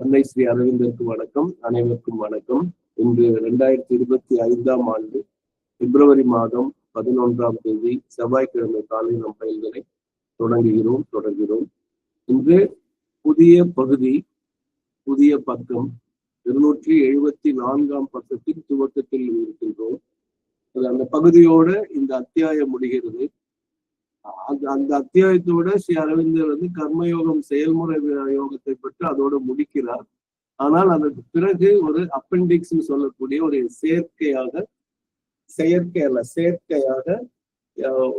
அன்னை ஸ்ரீ அரவிந்தருக்கு வணக்கம். அனைவருக்கும் வணக்கம். இன்று 2025ஆம் ஆண்டு பிப்ரவரி மாதம் 11ஆம் தேதி செவ்வாய்க்கிழமை காலை நம் பயில்களை தொடர்கிறோம். இன்று புதிய பகுதி, புதிய பக்கம் 274ஆம் பக்கத்தின் துவக்கத்தில் இருக்கின்றோம். அந்த பகுதியோட இந்த அத்தியாயம் முடிகிறது. அந்த அத்தியாயத்தோட ஸ்ரீ அரவிந்தர் கர்மயோகம் செயல்முறை யோகத்தை பற்றி அதோட முடிக்கிறார். ஆனால் அதற்கு பிறகு ஒரு அப்பெண்டிக்ஸ் சொல்லக்கூடிய ஒரு செயற்கையாக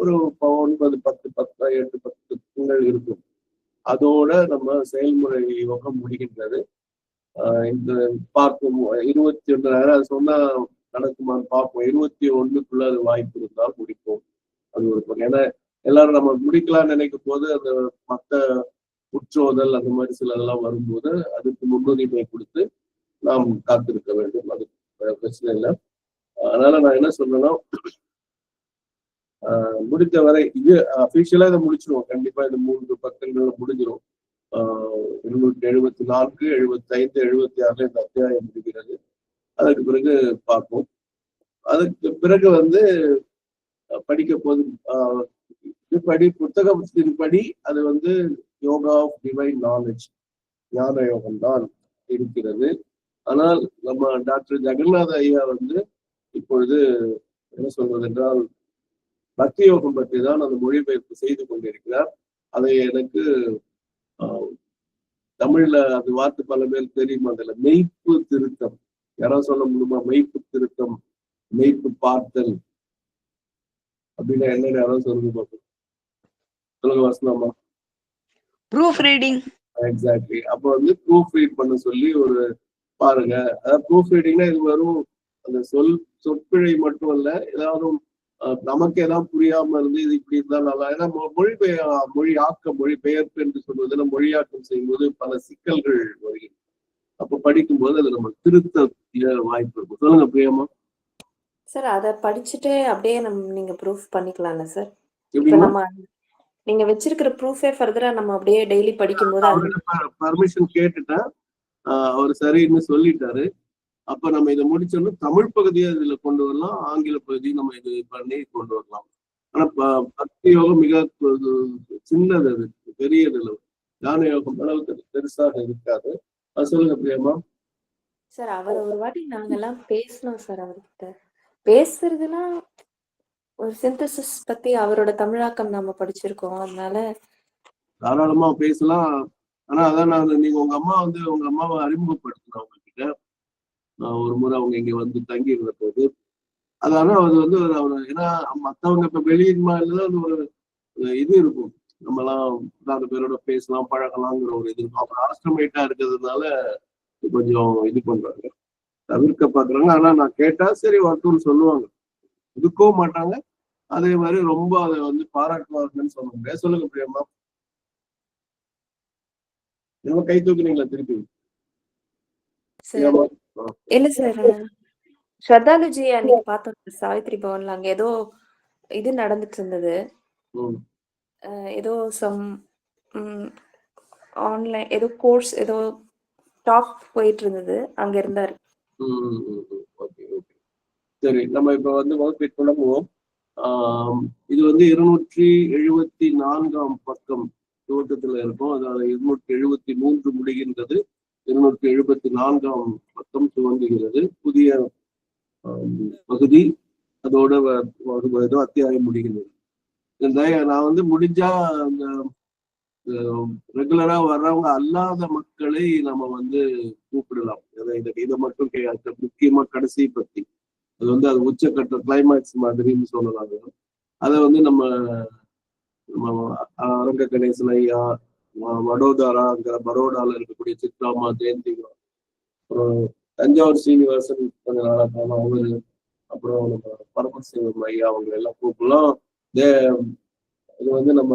ஒரு 9, 10, 8, 10 திங்கள் இருக்கும். அதோட நம்ம செயல்முறை யோகம் முடிகின்றது. இந்த பார்ப்போம் 21 அது சொன்னா நடக்குமான்னு பார்ப்போம். 21க்குள்ள அது வாய்ப்பு இருந்தால் முடிப்போம். அது ஒரு ஏன்னா எல்லாரும் நம்ம முடிக்கலாம்னு நினைக்கும் போது அந்த மற்ற உற்றோதல் அந்த மாதிரி சிலதெல்லாம் வரும்போது அதுக்கு முன்னுரிமை கொடுத்து நாம் காத்திருக்க வேண்டும். அது பிரச்சனை இல்லை. அதனால நான் என்ன சொல்றேன்னா, முடித்தவரை இது அபிஷியலா இதை முடிச்சிருவோம். கண்டிப்பா இந்த 3 பக்கங்கள்ல முடிஞ்சிடும். 274, 75, 76 இந்த அத்தியாயம் முடிகிறது. அதுக்கு பிறகு பார்ப்போம். அதுக்கு பிறகு படிக்க போது புத்தகத்தின் படி அது யோகா ஆஃப் டிவைன் நாலேஜ், ஞான யோகம் தான் இருக்கிறது. ஆனால் நம்ம டாக்டர் ஜெகநாத ஐயா இப்பொழுது என்ன சொல்வது என்றால் பக்தி யோகம் பற்றி தான் அந்த மொழிபெயர்ப்பு செய்து கொண்டிருக்கிறார். அதை எனக்கு தமிழ்ல அது வார்த்தை பல பேர் தெரியுமா? அதுல மெய்ப்பு திருத்தம் யாராவது சொல்ல முடியுமா? மெய்ப்பு திருத்தம், மெய்ப்பு பார்த்தல் அப்படின்னா என்ன? யாராவது சொல்லுங்க பார்ப்போம். சொல்லுங்க வசனமா. Proof reading. எக்ஸாக்ட்லி. அப்ப ப்ரூஃப் ரீட் பண்ண சொல்லி ஒரு பாருங்க. அதாவது ப்ரூஃப் ரீடிங்னா இது வெறும் அந்த சொற்பிழை மட்டும் இல்ல, ஏதாவது நமக்கு ஏதாவது புரியாம இருந்து இது இப்படி இருந்தா நல்லா. ஏன்னா மொழிபெயர்ப்பு என்று சொல்வதில் மொழியாக்கம் செய்யும்போது பல சிக்கல்கள் வருகிறது. அப்ப படிக்கும்போது அது நம்ம திருத்த வாய்ப்பு இருக்கும். சொல்லுங்க பிரியமா. சார் அதை படிச்சுட்டு அப்படியே நீங்க ப்ரூஃப் பண்ணிக்கலாம்ல சார்? நீங்க வச்சிருக்கிற ப்ரூஃபே ஃபர்தரா நம்ம அப்படியே டெய்லி படிக்கும்போது பர்மிஷன் கேட்டுட்டேன். அவர் சரின்னு சொல்லிட்டாரு. அப்ப நம்ம இதை முடிச்சோம்னா தமிழ் பகுதியை இதுல கொண்டு வரலாம், ஆங்கில பகுதியை நம்ம இது பண்ணி கொண்டு வரலாம். ஆனா பக்தி யோகம் மிக சின்னது, அது பெரியது இல்லை. ஞான யோகம் அளவுக்கு பெருசாக இருக்காது. அது சொல்லுங்க பிரியமா. சார் அவர் ஒரு வாட்டி நாங்கெல்லாம் பேசணும் சார். அவர்கிட்ட பேசுறதுன்னா ஒரு சிந்தசிஸ் பத்தி அவரோட தமிழாக்கம் நாம படிச்சிருக்கோம். அதனால தாராளமா பேசலாம். ஆனா அதான் நீங்க உங்க அம்மாவை அறிமுகப்படுத்தணும் அவங்க கிட்ட. ஒரு முறை அவங்க இங்க தங்கி இருந்த போது அதனால அது ஏன்னா மத்தவங்க இப்ப வெளியின்மாதான் ஒரு இது இருக்கும். நம்மலாம் 4 பேரோட பேசலாம், பழகலாங்கிற ஒரு இது இருக்கும். அப்புறம் ஆஸ்ட்ரமேட்டா இருக்கிறதுனால கொஞ்சம் இது பண்றாங்க, தவிர்க்க பாக்குறாங்க. ஆனா நான் கேட்டா சரி வரட்டும்னு சொல்லுவாங்க, இதுக்கவும் மாட்டாங்க. அதே மாதிரி ரொம்ப அதை பாராட்டுவாங்கன்னு சொல்ல முடியாது. சொல்லுங்க பிரியமா. என்ன கை தூக்குறீங்களா திருப்பி? இல்ல சார், ஸ்ரத்தாலுஜி அன்னைக்கு பார்த்தோம் சாவித்ரி பவன்ல. அங்க ஏதோ இது நடந்துட்டு இருந்தது. ஏதோ சம் ஆன்லைன் ஏதோ கோர்ஸ் ஏதோ டாக் போயிட்டு இருந்தது. அங்க இருந்தாரு. சரி, நம்ம இப்ப வகுப்பை தொடங்குவோம். இது 274ஆம் பக்கம் துவக்கத்துல இருக்கும். அதாவது 273 முடிகின்றது. 274ஆம் பக்கம் துவங்குகிறது. புதிய பகுதி அதோட அத்தியாயம் முடிகின்றது. நான் முடிஞ்சா அந்த ரெகுலரா வர்றவங்க அல்லாத மக்களை நம்ம கூப்பிடலாம். இதை மட்டும் முக்கியமா கடைசி பத்தி அது அது உச்சக்கட்ட கிளைமேக்ஸ் மாதிரின்னு சொல்லலாம். அதை நம்ம அரங்க கணேசன் ஐயா, வடோதராங்கிற பரோடால இருக்கக்கூடிய சித்ராமா ஜெயந்திகா, அப்புறம் தஞ்சாவூர் சீனிவாசன் கொஞ்ச நாளா போனோம் அவரு, அப்புறம் நம்ம பரமசிவம் ஐயா அவங்க எல்லாம் கூப்பிடலாம். இது நம்ம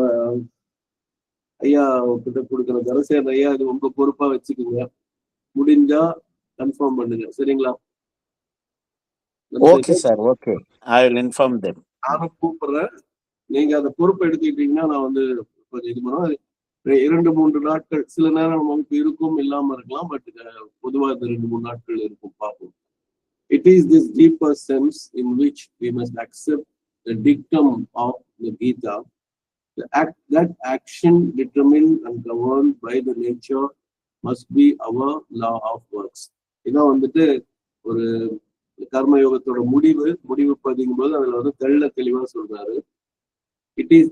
ஐயா கிட்ட கொடுக்குற தரசேன் ஐயா, இது உங்க பொறுப்பா வச்சுக்கோங்க. முடிஞ்சா கன்ஃபார்ம் பண்ணுங்க, சரிங்களா? Okay sir, okay. I will inform them. நானும் கூப்பிடுறேன். நீங்க அந்த பொறுப்பை எடுத்துக்கிட்டீங்கன்னா நான் கொஞ்சம் இது பண்ணுவேன். 2-3 நாட்கள் சில நேரம் நமக்கு இருக்கும் இல்லாம இருக்கலாம். பட் பொதுவா இந்த 2-3 நாட்கள் இருக்கும் பார்ப்போம். It is this deeper sense in which we must accept the dictum of the Gita. That action determined and governed by the nature must be our law of works. இதான் வந்துட்டு ஒரு கர்மயோகத்தோட முடிவு பதிக்கும் போது அதுல வந்து தெளிவா சொல்றாரு. It is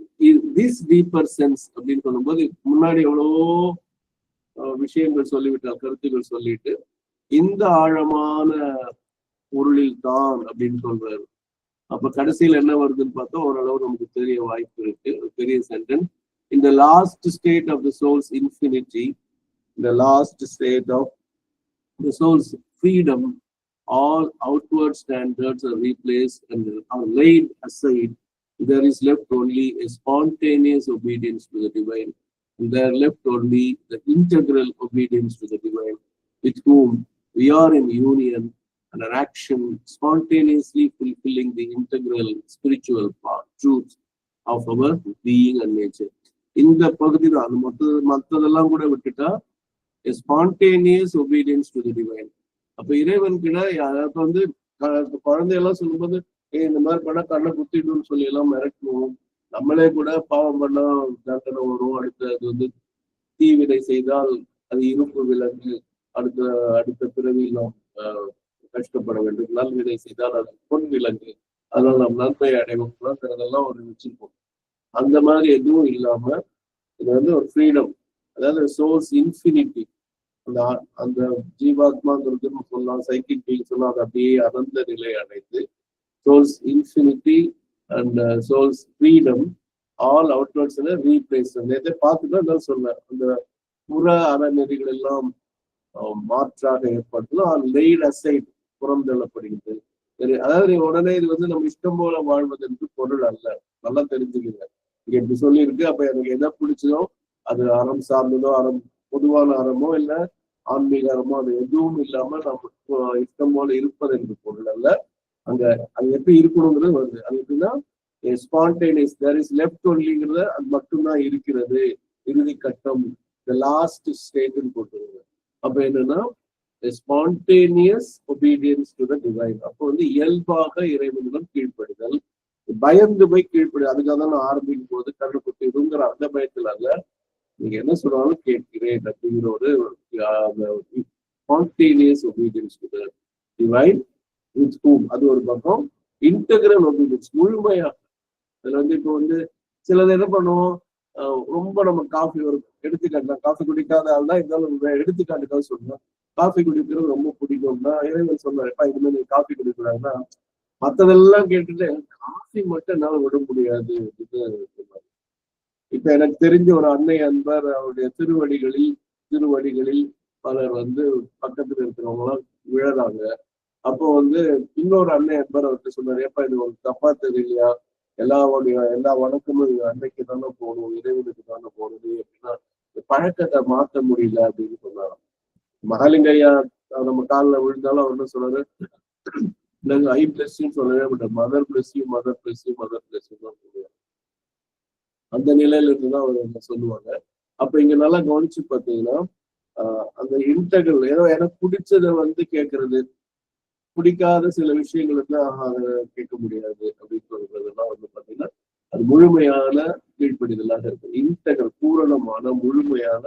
this deeper sense அப்படின்னு சொல்லும்போது முன்னாடி எவ்வளவோ விஷயங்கள் சொல்லிவிட்டார், கருத்துக்கள் சொல்லிட்டு இந்த ஆழமான பொருளில் தான் அப்படின்னு சொல்றாரு. அப்ப கடைசியில் என்ன வருதுன்னு பார்த்தா ஓரளவு நமக்கு தெரிய வாய்ப்பு இருக்கு. ஒரு பெரிய sentence. In the last state of the soul's infinity, the last state of the soul's freedom, all outward standards are replaced and are laid aside. There is left only a spontaneous obedience to the divine. And there left only the integral obedience to the divine, with whom we are in union and an action spontaneously fulfilling the integral spiritual truths of our being and nature. இந்த பகுதி தான் மற்றதெல்லாம் கூட விட்டுட்டா a spontaneous obedience to the divine. அப்ப இறைவன் கிட்ட யாராவது வந்து குழந்தையெல்லாம் சொல்லும்போது இந்த மாதிரி பண்ண கண்ணை குத்திடுன்னு சொல்லி எல்லாம் மிரட்டணும். நம்மளே கூட பாவம் பண்ணா தண்டனை வரும். அது வந்து தீவினை செய்தால் அது இருப்பு விலங்கு, அடுத்த பிறவியில் நாம் கஷ்டப்பட வேண்டும். நல்வினை செய்தால் அது பொன் விலங்கு, அதனால நாம் நன்மை அடைவோம். அதெல்லாம் ஒரு வச்சிருப்போம். அந்த மாதிரி எதுவும் இல்லாம இது வந்து ஒரு ஃப்ரீடம், அதாவது சோர்ஸ் இன்ஃபினிட்டி. அந்த ஜீவாத்மாங்கிறது சொல்லலாம், சைக்கிக் பீயிங் சொல்லலாம். அது அப்படியே அனந்த நிலை அடைந்து souls infinity and souls freedom all outwards replace. நேற்று பார்த்துதான் சொன்னேன். அந்த புற அறநெறிகள் எல்லாம் மாற்றாக ஏற்படுத்தலாம். லேட் அசைட், புறந்தள்ளப்படுகிறது. அதாவது உடனே இது வந்து நம்ம இஷ்டம் போல வாழ்வது என்று பொருள் அல்ல. நல்லா தெரிஞ்சுக்கங்க. இங்க இப்படி சொல்லியிருக்கு. அப்ப எனக்கு எதை பிடிச்சதோ அது அறம் சார்ந்ததோ, பொதுவான அறமோ இல்ல ஆன்மீக அறமோ, அது எதுவும் இல்லாம நம்ம இஷ்டம் போல இருப்பது என்று பொருள் அல்ல. அங்க அது எப்படி இருக்கணுங்கிறது வருது. அது எப்படின்னா ஸ்பான்டேனியஸ், தேர் இஸ் லெஃப்ட் ஒன்லிங்கிறத அது மட்டும்தான் இருக்கிறது. இறுதி கட்டம், த லாஸ்ட் ஸ்டேட்னு போட்டுருங்க. அப்ப என்னன்னா spontaneous obedience to the divine. அப்போ வந்து இயல்பாக இறைவனிடம் கீழ்ப்படுதல், பயந்து போய் கீழ்ப்படு. அதுக்காக தான் நான் ஆரம்பிக்கும் போது கண்ணு குத்திடுங்கிற அந்த பயத்துல அல்ல, நீங்க என்ன சொல்றாலும் கேட்கிறேன் அப்படிங்கிற ஒரு spontaneous obedience to the divine with whom. அது ஒரு பக்கம். இன்டெகிரல் ஒபீடியன்ஸ், முழுமையாக. அதுல வந்து இப்போ வந்து சிலது என்ன பண்ணுவோம், ரொம்ப நம்ம காஃபி ஒரு எடுத்துக்காட்டு, காஃபி குடிக்காத ஆள் தான் இருந்தாலும் எடுத்துக்காட்டுக்காக சொல்லுவேன். காஃபி குடிக்கிறது ரொம்ப பிடிக்கும்னா இறைவன் சொன்னார், எப்பா இதுமாதிரி நீங்க காஃபி குடிக்கிறாங்கன்னா மற்றதெல்லாம் கேட்டுட்டு காஃபி மட்டும் என்னால விட முடியாது அப்படின்னு சொன்னாங்க. இப்ப எனக்கு தெரிஞ்ச ஒரு அன்னை அன்பர், அவருடைய திருவடிகளில் பலர் வந்து பக்கத்துல இருக்கிறவங்க எல்லாம் விழறாங்க. அப்போ வந்து இன்னொரு அன்னை அன்பர் அவர்கிட்ட சொன்னார், ஏப்பா இது ஒரு தப்பா தெரியலையா, எல்லா வணக்கமும் அன்னைக்கு தானே போகணும், இறைவனுக்கு தானே போகணும், அப்படின்னா பழக்கத்தை மாற்ற முடியல அப்படின்னு சொன்னாங்க. மகாலிங்கையா நம்ம காலில் விழுந்தாலும் அவர் என்ன சொல்றாரு, ஐ பிளஸ்ன்னு சொல்லவே மாட்டார், மதர் பிளஸ்யூ தான் சொல்லுவாங்க. அந்த நிலையில இருந்துதான் அவர் என்ன சொல்லுவாங்க. அப்ப இங்க நல்லா கவனிச்சு பார்த்தீங்கன்னா அந்த இன்டெகிரல், ஏதோ எனக்கு பிடிச்சதை வந்து கேட்கறது, பிடிக்காத சில விஷயங்கள் வந்து அதை கேட்க முடியாது அப்படின்னு சொல்றதுலாம் வந்து பாத்தீங்கன்னா அது முழுமையான கீழ்ப்படிதலாக இருக்கும். இன்டெகிரல், பூரணமான முழுமையான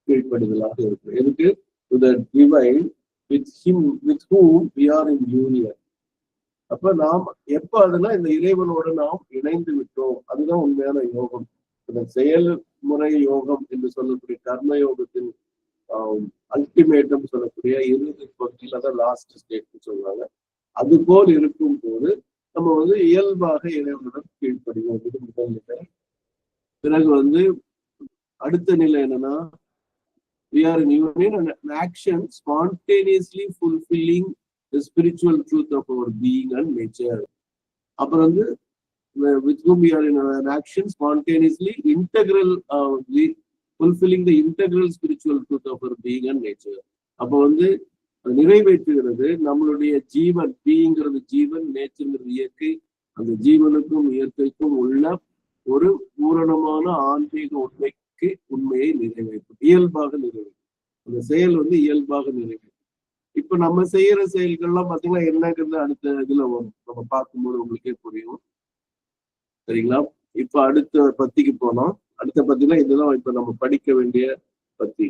கீழ்ப்படிதலாக இருக்கும். எதுக்கு? to the divine with whom we are in union. அப்ப நாம் எப்ப அதுனா இந்த இறைவனோடு நாம் இணைந்து விட்டோம், அதுதான் உண்மையான யோகம். இந்த செயல்முறை யோகம் என்று சொல்லக்கூடிய கர்ம யோகத்தின் அல்டிமேட்டம் சொல்லக்கூடிய இறுதி பகுதியில் அதான் லாஸ்ட் ஸ்டேட் சொல்றாங்க. அது போல் இருக்கும் போது நம்ம வந்து இயல்பாக இறைவனுடன் கீழ்ப்படுவோம். இது முதல் நிலை. பிறகு வந்து அடுத்த நிலை என்னன்னா, we are in union and an action spontaneously fulfilling the spiritual truth of our being and nature. அப்புறம் வந்து with whom we are in an action spontaneously fulfilling the integral spiritual truth of our being and nature. அப்போ வந்து நிறைவேற்றுகிறது நம்மளுடைய ஜீவன், பீங்கிறது ஜீவன், நேச்சர்ங்கிறது இயற்கை. அந்த ஜீவனுக்கும் இயற்கைக்கும் உள்ள ஒரு பூரணமான ஆன்மீக உண்மை வாழ்க்கை உண்மையை நிறைவேற்றும், இயல்பாக நிறைவேற்றும். அந்த செயல் வந்து இயல்பாக நிறைவேற்றும். இப்ப நம்ம செய்யற செயல்கள்லாம் பாத்தீங்கன்னா என்னங்கிறது அடுத்த இதுல வரும், நம்ம பார்க்கும்போது உங்களுக்கே புரியும். சரிங்களா? இப்ப அடுத்த பத்திக்கு போனோம். அடுத்த பத்தினா இதுதான் இப்ப நம்ம படிக்க வேண்டிய பத்தி.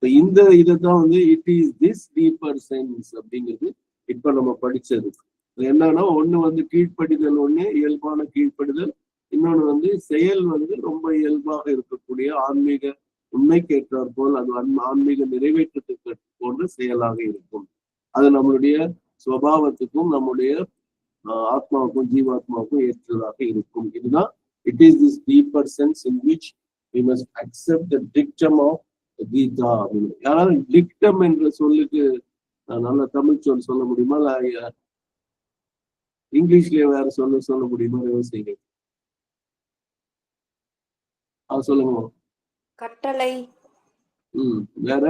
இந்த இதுதான் வந்து it is this deeper sense அப்படிங்கிறது இப்ப நம்ம படிச்சது. என்னன்னா ஒண்ணு வந்து கீழ்ப்படிதல், ஒண்ணு இயல்பான கீழ்ப்படிதல், இன்னொன்னு வந்து செயல் வந்து ரொம்ப இயல்பாக இருக்கக்கூடிய ஆன்மீக உண்மைக்கேற்றார் போல் அது ஆன்மீக நிறைவேற்றத்துக்கு போன்ற செயலாக இருக்கும். அது நம்மளுடைய சுபாவத்துக்கும் நம்முடைய ஆத்மாவுக்கும் ஜீவாத்மாவுக்கும் ஏற்றதாக இருக்கும். இதுதான் it is this deeper sense in which we must accept the dictum of Gita அப்படின்னு. யாராவது டிக்டம் என்ற சொல்லுக்கு நல்ல தமிழ் சொல் சொல்ல முடியுமா, இல்ல இங்கிலீஷ்லயே வேற சொல்ல முடியுமா? யோசிங்க. சொல்லுங்க. கட்டளை. வேற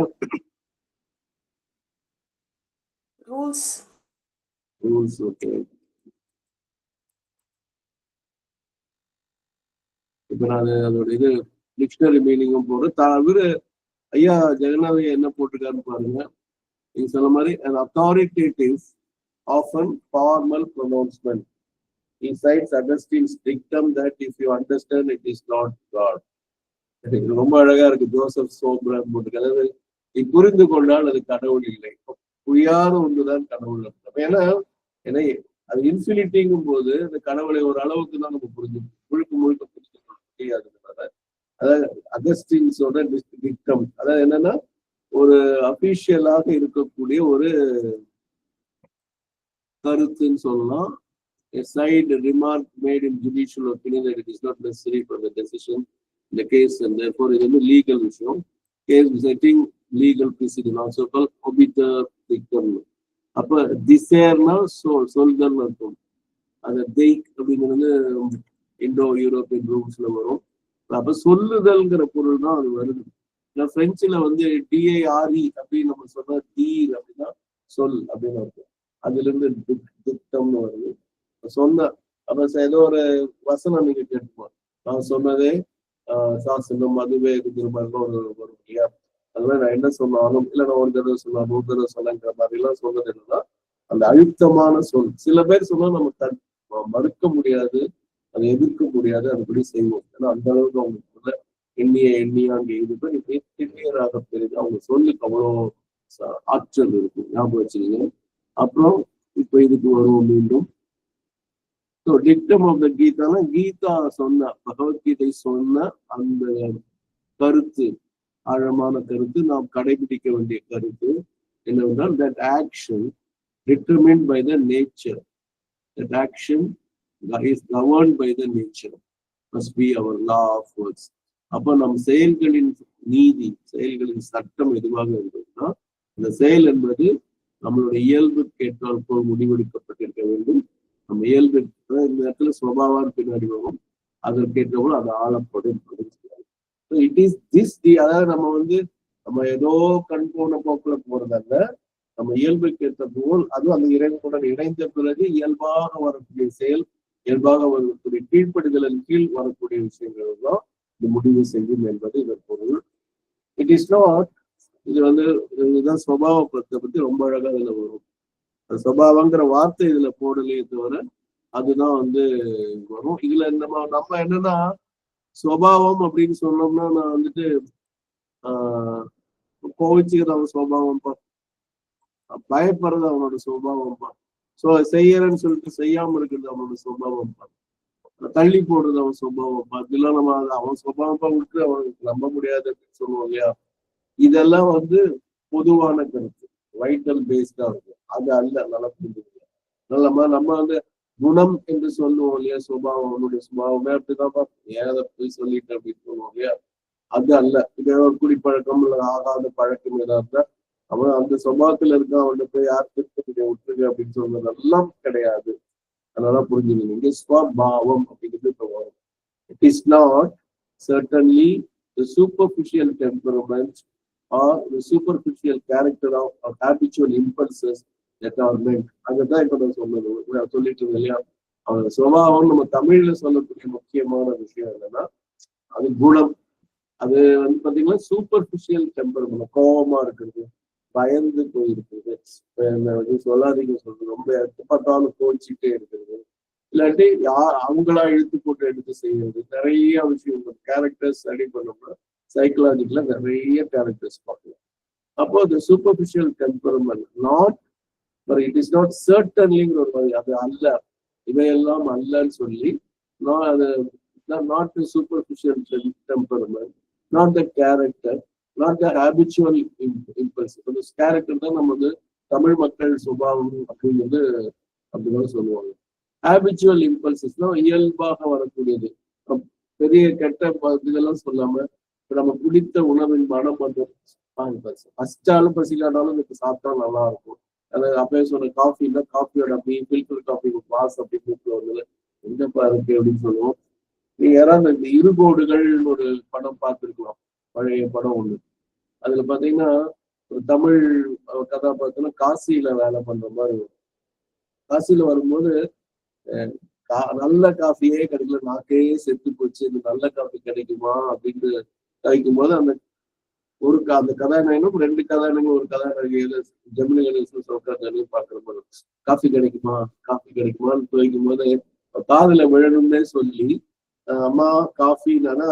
ரூல்ஸ். ஓகே. இப்ப நான் அதோட இது டிக்ஷனரி மீனிங்கும் போடுறேன். தவிர ஐயா ஜெகநாத என்ன போட்டிருக்காருன்னு பாருங்க. நீங்க சொன்ன மாதிரி an authoritative often formal pronouncement. He cites Augustine's dictum that if you understand it is not God. ரொம்ப அழகா இருக்கு. ஜோசப் சோப்ரான் போட்டிருக்காரு. அதாவது நீ புரிந்து கொண்டால் அது கடவுள் இல்லை, புரியாத ஒன்றுதான் கடவுள் அர்த்தம். ஏன்னா அது இன்ஃபினிட்டிங்கும் போது அந்த கடவுளை ஒரு அளவுக்கு தான் நம்ம முழுக்க புரிந்து கொள்ள முடியாதுன்றத, அதாவது அகஸ்டின்ஸோட டிக்டம், அதாவது என்னன்னா ஒரு அபிஷியலாக இருக்கக்கூடிய ஒரு கருத்துன்னு சொல்லலாம். A side remark made in judicial opinion that it is not necessary for the decision in the case, and therefore இது வந்து லீகல் விஷயம். Case setting legal precedent, also called obiter dictum. அப்ப திசேர்னா சொல்தல் இருக்கும். அந்த தெய்க் அப்படிங்கிறது இண்டோ யூரோப்பியன் ரூல்ஸ்ல வரும். அப்ப சொல்லுதல்ங்கிற பொருள் தான் அது வருது. பிரெஞ்சுல வந்து டிஐஆர்இ அப்படின்னு நம்ம சொன்னா தீர் அப்படின்னா சொல் அப்படின்னு இருக்கும். அதுல இருந்து திட்டம்னு வருது. சொன்ன அப்ப ஏதோ ஒரு வசனம் நீங்க கேட்டுப்போம், நான் சொன்னதே சாசனம் அதுவே இருக்கிற மாதிரிலாம் வரும் இல்லையா? அதுமாதிரி நான் என்ன சொன்னாலும் இல்லை நான் ஒரு தடவை சொன்னா 100 தடவை சொன்னங்கிற மாதிரி எல்லாம் சொன்னது என்னன்னா அந்த அழுத்தமான சொல். சில பேர் சொன்னா நம்ம மறுக்க முடியாது, அதை எதிர்க்க முடியாது, அதுபடி செய்வோம். ஏன்னா அந்த அளவுக்கு அவங்களுக்குள்ள எண்ணியாங்க கிளியராக தெரியுது. அவங்க சொல்லுக்கு அவ்வளோ ஆற்றல் இருக்கு. ஞாபகம் வச்சுக்கீங்க. அப்புறம் இப்ப இதுக்கு வருவோம் மீண்டும். டிக்டம் ஆஃப் த கீதானா கீதா சொன்ன, பகவத்கீதை சொன்ன அந்த கருத்து, ஆழமான கருத்து, நாம் கடைபிடிக்க வேண்டிய கருத்து என்னவென்றால் that action determined by the nature, that action is governed by the nature must be our law of words. அப்ப நம் செயல்களின் நீதி, செயல்களின் சட்டம் எதுவாக இருந்ததுன்னா இந்த செயல் என்பது நம்மளுடைய இயல்புக்கு ஏற்றால் போல் முடிவெடுக்கப்பட்டிருக்க வேண்டும். நம்ம இயல்பு இந்த இடத்துல சுபாவான் பின்னாடி வரும், அதற்கேற்றபோல் அது ஆளப்படும் அப்படின்னு சொல்லுவாங்க. இட் இஸ் திஸ் அதாவது நம்ம ஏதோ கண் போன போக்குல போறதல்ல, நம்ம இயல்புக்கு ஏற்ற போல் அதுவும் அந்த இறைவனுடன் இணைந்த பிறகு இயல்பாக வரக்கூடிய செயல், இயல்பாக வரக்கூடிய கீழ்ப்படுதலின் கீழ் வரக்கூடிய விஷயங்கள் தான் இது முடிவு செய்யும் என்பது இதன் பொருள். இட் இஸ் நாட், இது இதுதான் சுபாவத்தை பத்தி ரொம்ப அழகா இதுல வரும். சுபாவங்கிற வார்த்தை இதுல போடலையே தவிர அதுதான் வரும். இதுல நம்ம என்னன்னா சுபாவம் அப்படின்னு சொன்னோம்னா நான் கோவிச்சுக்கிறது அவன் சுபாவம்ப்பா, பயப்படுறது அவனோட சுபாவம்ப்பா, செய்யறேன்னு சொல்லிட்டு செய்யாம இருக்கிறது அவனோட சுபாவம்ப்பா, தள்ளி போடுறது அவன் சுபாவம்ப்பா, இதெல்லாம் நம்ம அவன் சுபாவம்ப்பா விட்டு அவனுக்கு நம்ப முடியாது அப்படின்னு சொல்லுவோம் இல்லையா? இதெல்லாம் பொதுவான கருத்து, வைட்டல் பேஸ்டா இருக்கும். அது அல்ல. நல்லா புரிஞ்சுக்கலாம். நம்ம குணம் என்று சொல்லுவோம் இல்லையா? சுபாவம், அவனுடைய சுபாவமே அப்படிதான், ஏன் போய் சொல்லிட்டு அப்படின்னு சொல்லுவோம் இல்லையா? அது அல்ல. இது ஒரு குடிப்பழக்கம் இல்லை ஆகாத பழக்கம் ஏதாவது அவன் அந்த சுபாவத்துல இருக்க அவன்கிட்ட போய் யார் திருப்பதியை விட்டுருங்க அப்படின்னு சொல்றதெல்லாம் கிடையாது. அதனால புரிஞ்சுக்கணும். இங்க ஸ்வபாவம் அப்படிங்கிறது இப்ப வரும். It is not certainly the superficial temperament or the superficial character of habitual impulses that are meant. அதுதான் இப்ப நான் சொல்லிட்டு இருந்தேன் இல்லையா? அவன் சுபாவம் நம்ம தமிழ்ல சொல்லக்கூடிய முக்கியமான விஷயம் என்னன்னா அது குணம். அது வந்து பாத்தீங்கன்னா சூப்பர்ஃபிஷியல் டெம்பரமெண்ட், கோபமா இருக்கிறது, பயந்து போயிருக்கிறது, சொல்லாதீங்க சொல்றது, ரொம்ப எப்ப பார்த்தாலும் கோச்சிட்டே இருக்கிறது, இல்லாட்டி அவங்களா இழுத்து போட்டு எடுத்து செய்யறது, நிறைய விஷயம் கேரக்டர்ஸ் ஸ்டடி பண்ணோம்னா சைக்கலாஜிக்கலா நிறைய கேரக்டர்ஸ் பார்க்கலாம். அப்போ இந்த superficial temperament not it is not சர்டன்லிங்கிற ஒரு அது அல்ல, இவையெல்லாம் அல்லன்னு சொல்லி அது not superficial temperament, not the character, not the habitual impulse. Character தான் நம்ம வந்து தமிழ் மக்கள் சுபாவம் அப்படிங்கிறது அப்படிதான் சொல்லுவாங்க. ஹேபிச்சுவல் இம்பல்சஸ்னா இயல்பாக வரக்கூடியது, பெரிய கெட்ட இதெல்லாம் சொல்லாம நம்ம பிடித்த உணவின் மனம் வந்து பசிச்சாலும் பசிக்காட்டாலும் இதுக்கு சாப்பிட்டா நல்லா இருக்கும். அதாவது அப்பயே சொன்ன காஃபின்னா காஃபியோட அப்படி ஃபில்டர் காஃபி வாஸ் அப்படி கூப்பிட்டு வந்தது எங்கப்பா இருக்கு அப்படின்னு சொல்லுவோம். நீங்க யாராவது இந்த இருகோடுகள்னு ஒரு படம் பார்த்துருக்கலாம், பழைய படம் ஒண்ணு. அதுல பாத்தீங்கன்னா ஒரு தமிழ் கதாபாத்திரம் காசியில வேலை பண்ற மாதிரி வரும். காசியில வரும்போது நல்ல காஃபியே கிடைக்கல, நாக்கே செத்து போச்சு, இந்த நல்ல காஃபி கிடைக்குமா அப்படின்னு கிடைக்கும் போது அந்த அந்த கதாநாயகனும் 2 கதாநாயகனும் ஒரு கதாநாயகியில ஜெமினி கணேசன் சௌகார்தானையும் பாக்குற போது காஃபி கிடைக்குமான்னு துவைக்கும் போது காதுல விழணும்னே சொல்லி அம்மா காஃபின்னா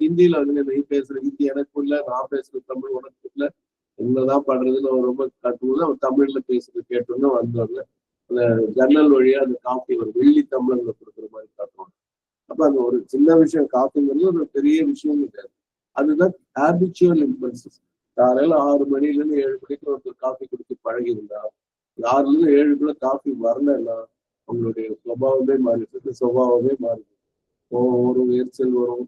ஹிந்தியில வந்து நீ பேசுற ஹிந்தி எனக்கு இல்ல, நான் பேசுற தமிழ் உனக்கு இல்ல, என்னதான் பண்றதுன்னு அவர் ரொம்ப கட்டும்போது அவர் தமிழ்ல பேசுறது கேட்டோன்னு வந்தாங்க. அந்த ஜன்னல் வழியா அந்த காஃபி ஒரு வெள்ளி தமிழர்ல கொடுக்குற மாதிரி காட்டுவாங்க. அப்ப அந்த ஒரு சின்ன விஷயம் காஃபிங்கிறது ஒரு பெரிய விஷயம் கிடையாது. அதுதான் ஹேபிச்சுவல் இம்பல்சஸ். காலையில 6 மணிலேருந்து 7 மணிக்கு ஒருத்தர் காஃபி குடிச்சு பழகி இருந்தா 6லேருந்து 7க்குள்ள காஃபி வரலன்னா அவங்களுடைய சுபாவமே மாறிடுது. ஒரு எரிச்சல் வரும்,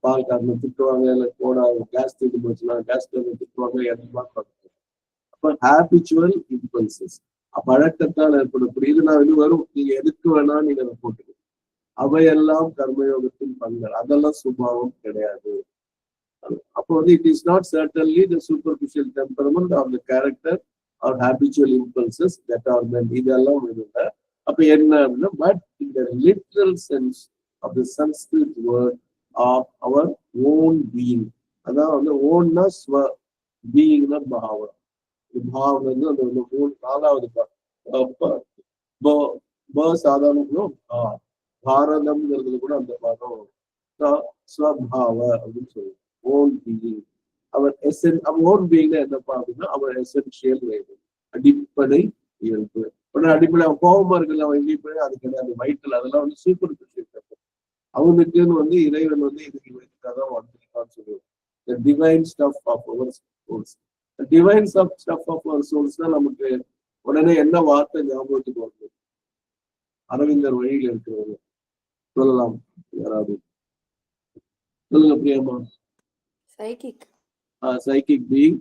பால் காரணம் திட்டுவாங்க, இல்லை போடா கேஸ் தீட்டு போச்சுன்னா கேஸ் திட்டுவாங்க, எல்லாம் பார்த்துக்கோங்க. அப்ப ஹேபிச்சுவல் இம்பல்சஸ் பழக்கத்தால் ஏற்படக்கூடிய இது நான் இது வரும், நீங்க எதுக்கு வேணா நீங்க அதை போட்டுக்கணும். அவையெல்லாம் கர்மயோகத்தின் பண்கள், அதெல்லாம் சுபாவம் கிடையாது. அப்போ வந்து it is not certainly the superficial temperament of the character or habitual impulses that are meant, இதெல்லாம் இருந்த. அப்ப என்ன அப்படின்னா but in the literal sense of the Sanskrit word of our own being, அதான் வந்து ஓன்னா ஸ்வ, பீயிங்னா பாவம். பாவம் வந்து அந்த 4வது சாதாரணம் பாரதம்ங்கிறது கூட அந்த பாதம் ஸ்வபாவ அப்படின்னு சொல்லுவோம். ஓன் பீயிங், அவர் ஓன் பீயிங்னா என்னப்பா அப்படின்னா அவர் எசென்ஷியல் வேணும், அடிப்படை இயல்பு. அடிப்படை அவன் கோபமா இருக்குல்ல, அவன் எங்கேயும் போய் அது கிடையாது வயிற்றுல, அதெல்லாம் வந்து சூப்பர்ஃபிஷியல். அவனுக்குன்னு வந்து இறைவன் வந்து இதுக்கு இவனுக்காக வந்திருக்கான்னு சொல்லுவோம். The divine stuff of our souls. The divine stuff of our souls தான் நமக்கு உடனே என்ன வார்த்தை ஞாபகத்துக்கு வருது? அரவிந்தர் வழியில் இருக்கிறவங்க சொல்லலாம், யாராவது சொல்லுங்க பிரியமா. Psychic being.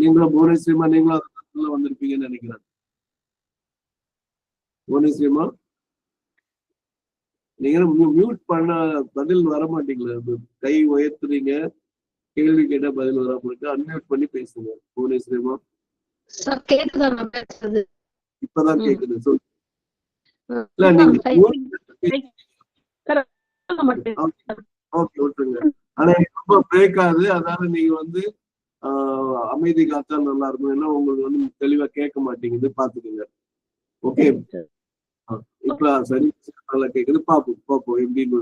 நீங்களும் புவனேஸ்வரிமா, நீங்களும் வந்திருப்பீங்கன்னு நினைக்கிறேன். புவனேஸ்வரிமா நீங்க மியூட் பண்ண பதில் வர மாட்டீங்களா? கை உயர்த்துறீங்க, கேள்வி கேட்டா பதில் வர போயிட்டு அன்மியூட் பண்ணி பேசுங்க. புவனேஸ்வரிமா இப்பதான் கேக்குது. இல்ல நீங்க ஓகே விட்டுருங்க. ஆனா ரொம்ப பிரேக் ஆகுது, அதனால நீங்க வந்து அமைதி காத்தா நல்லா இருக்கும். ஏன்னா உங்களுக்கு வந்து தெளிவா கேட்க மாட்டேங்குது, பாத்துக்கோங்க. ஓகே இப்ப சரி நல்லா கேக்குது. பாப்போம் எப்படின்னு.